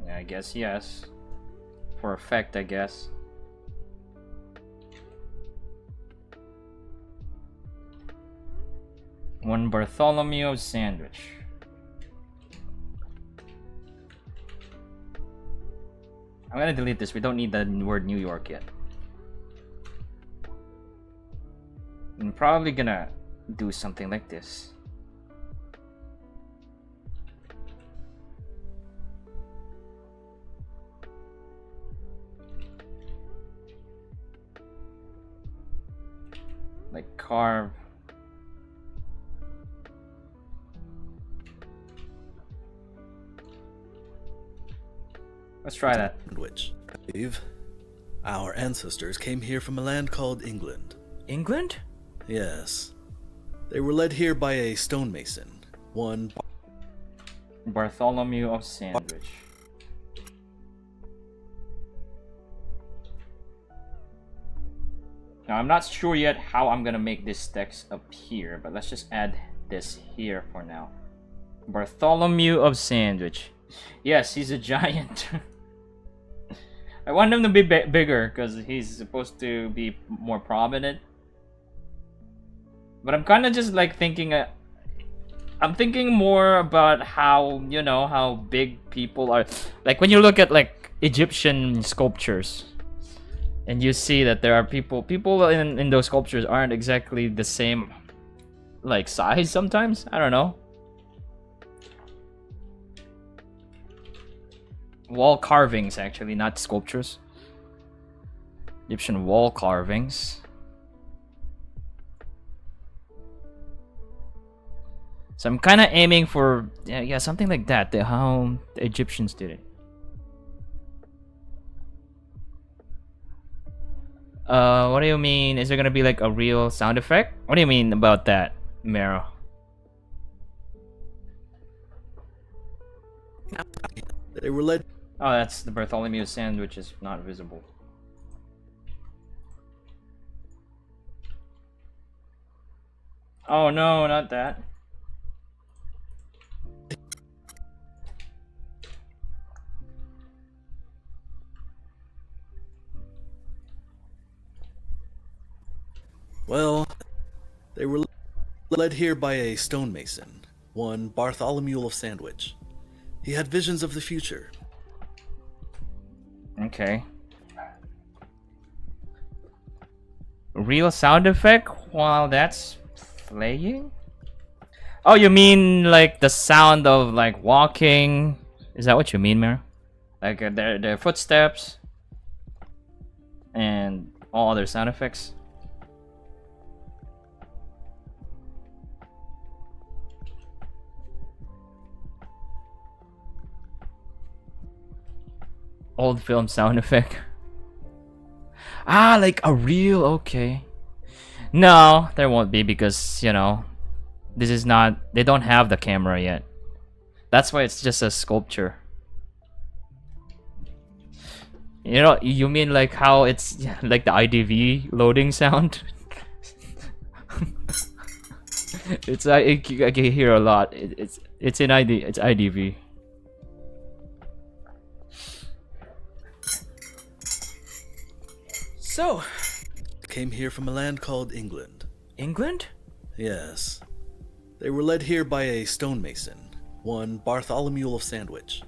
Yeah, I guess yes. For effect, I guess. One Bartholomew sandwich. I'm gonna delete this. We don't need the word New York yet. I'm probably gonna do something like this. Like carve. Let's try that. Which, our ancestors came here from a land called England. England? Yes. They were led here by a stonemason, one Bartholomew of Sandwich. Now I'm not sure yet how I'm gonna make this text appear, but let's just add this here for now. Bartholomew of Sandwich. Yes, he's a giant. I want him to be bigger because he's supposed to be more prominent. But I'm kind of just like thinking, I'm thinking more about how, you know, how big people are. Like when you look at like Egyptian sculptures and you see that there are people in those sculptures aren't exactly the same like size sometimes. I don't know. Wall carvings, actually, not sculptures. Egyptian wall carvings. So I'm kind of aiming for yeah, something like that. How the Egyptians did it. What do you mean? Is there gonna be like a real sound effect? What do you mean about that, Mero? They were led. Oh, that's the Bartholomew sandwich is not visible. Oh no, not that. Well, they were led here by a stonemason, one Bartholomew of Sandwich. He had visions of the future. Okay. Real sound effect while that's playing? Oh, you mean like the sound of like walking? Is that what you mean, Mara? Like their footsteps and all other sound effects? Old film sound effect. Ah, like a real, okay. No, there won't be because, you know, this is not, they don't have the camera yet. That's why it's just a sculpture. You know, you mean like how it's like the IDV loading sound? It's I can hear a lot. It's in it's IDV. So, Came here from a land called England. England? Yes. They were led here by a stonemason, one Bartholomew of Sandwich.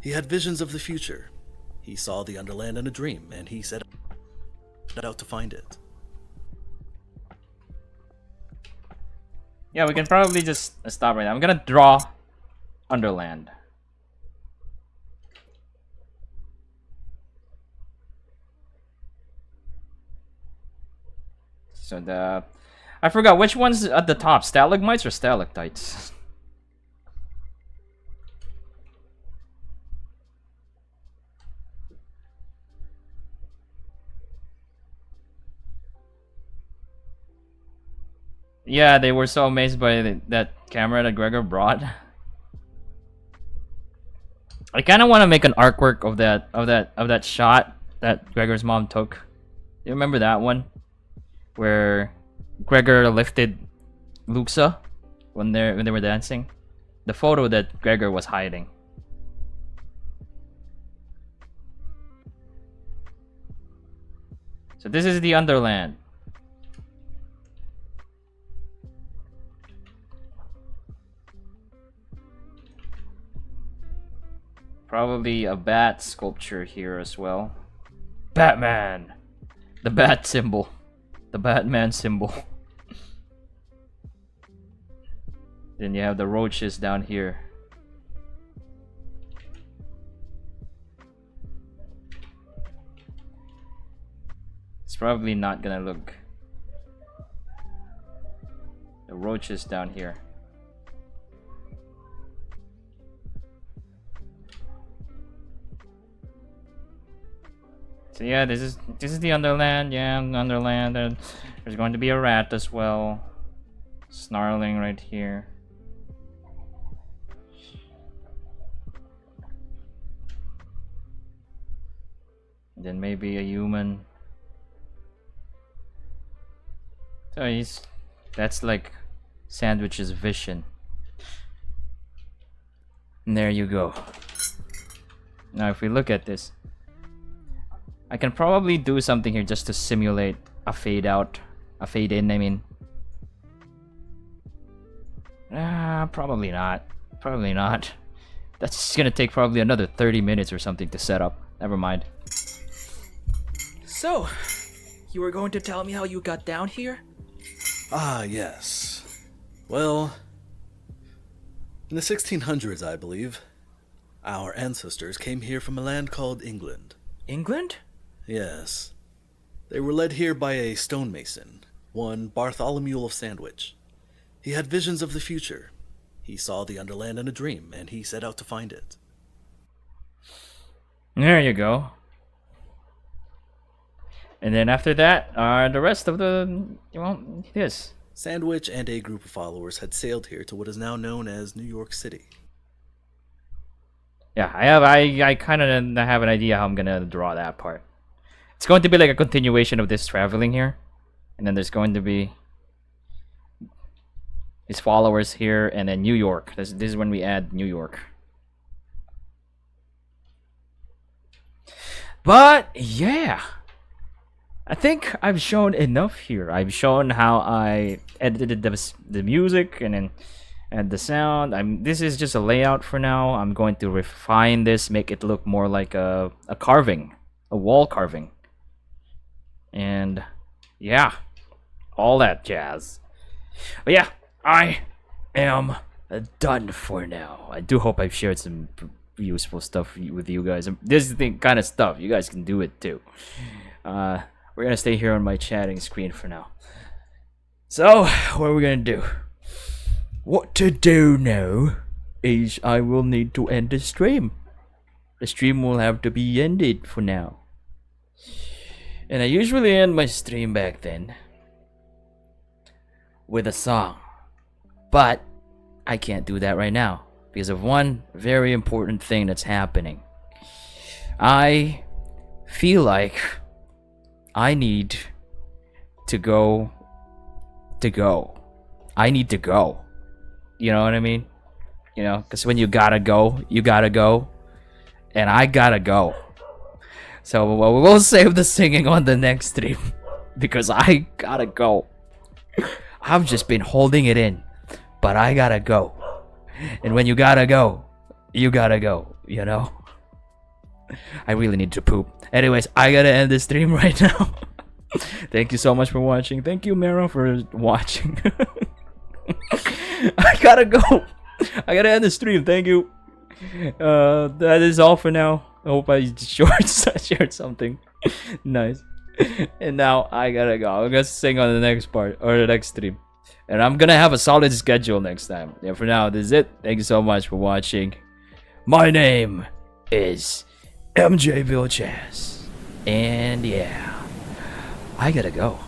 He had visions of the future. He saw the Underland in a dream, and he set out to find it. Yeah, we can probably just stop right now. I'm gonna draw Underland. So I forgot which one's at the top, stalagmites or stalactites. Yeah, they were so amazed by that camera that Gregor brought. I kind of want to make an artwork of that shot that Gregor's mom took. You remember that one, where Gregor lifted Luxa when they were dancing? The photo that Gregor was hiding. So this is the Underland. Probably a bat sculpture here as well. Batman! The bat symbol. The Batman symbol. Then you have the roaches down here. It's probably not gonna look. The roaches down here. So yeah, this is the Underland. Yeah, Underland. And there's going to be a rat as well, snarling right here. And then maybe a human. So that's like Sandwich's vision. And there you go. Now if we look at this, I can probably do something here just to simulate a fade out, a fade in, I mean. Probably not. Probably not. That's gonna take probably another 30 minutes or something to set up. Never mind. So, you were going to tell me how you got down here? Ah, yes. Well, in the 1600s, I believe, our ancestors came here from a land called England. England? Yes. They were led here by a stonemason, one Bartholomew of Sandwich. He had visions of the future. He saw the Underland in a dream, and he set out to find it. There you go. And then after that, the rest of the, well, this. Sandwich and a group of followers had sailed here to what is now known as New York City. Yeah, I kind of have an idea how I'm gonna draw that part. It's going to be like a continuation of this traveling here, and then there's going to be his followers here, and then New York. This is when we add New York. But yeah, I think I've shown enough here. I've shown how I edited the music and the sound. This is just a layout for now. I'm going to refine this, make it look more like a carving, a wall carving. And yeah, all that jazz. But yeah, I am done for now. I do hope I've shared some useful stuff with you guys. This is the kind of stuff you guys can do it too. We're gonna stay here on my chatting screen for now. So what are we gonna do? What to do now is I will need to end the stream. The stream will have to be ended for now. And I usually end my stream back then with a song. But I can't do that right now because of one very important thing that's happening. I feel like I need to go. I need to go. You know what I mean? You know, because when you gotta go. And I gotta go. So we'll save the singing on the next stream. Because I gotta go. I've just been holding it in. But I gotta go. And when you gotta go, you know? I really need to poop. Anyways, I gotta end the stream right now. Thank you so much for watching. Thank you, Mero, for watching. I gotta go. I gotta end the stream. Thank you. That is all for now. I hope I shared something nice. And now I gotta go. I'm gonna sing on the next part or the next stream. And I'm gonna have a solid schedule next time. Yeah, for now, this is it. Thank you so much for watching. My name is MJ Vilches. And yeah, I gotta go.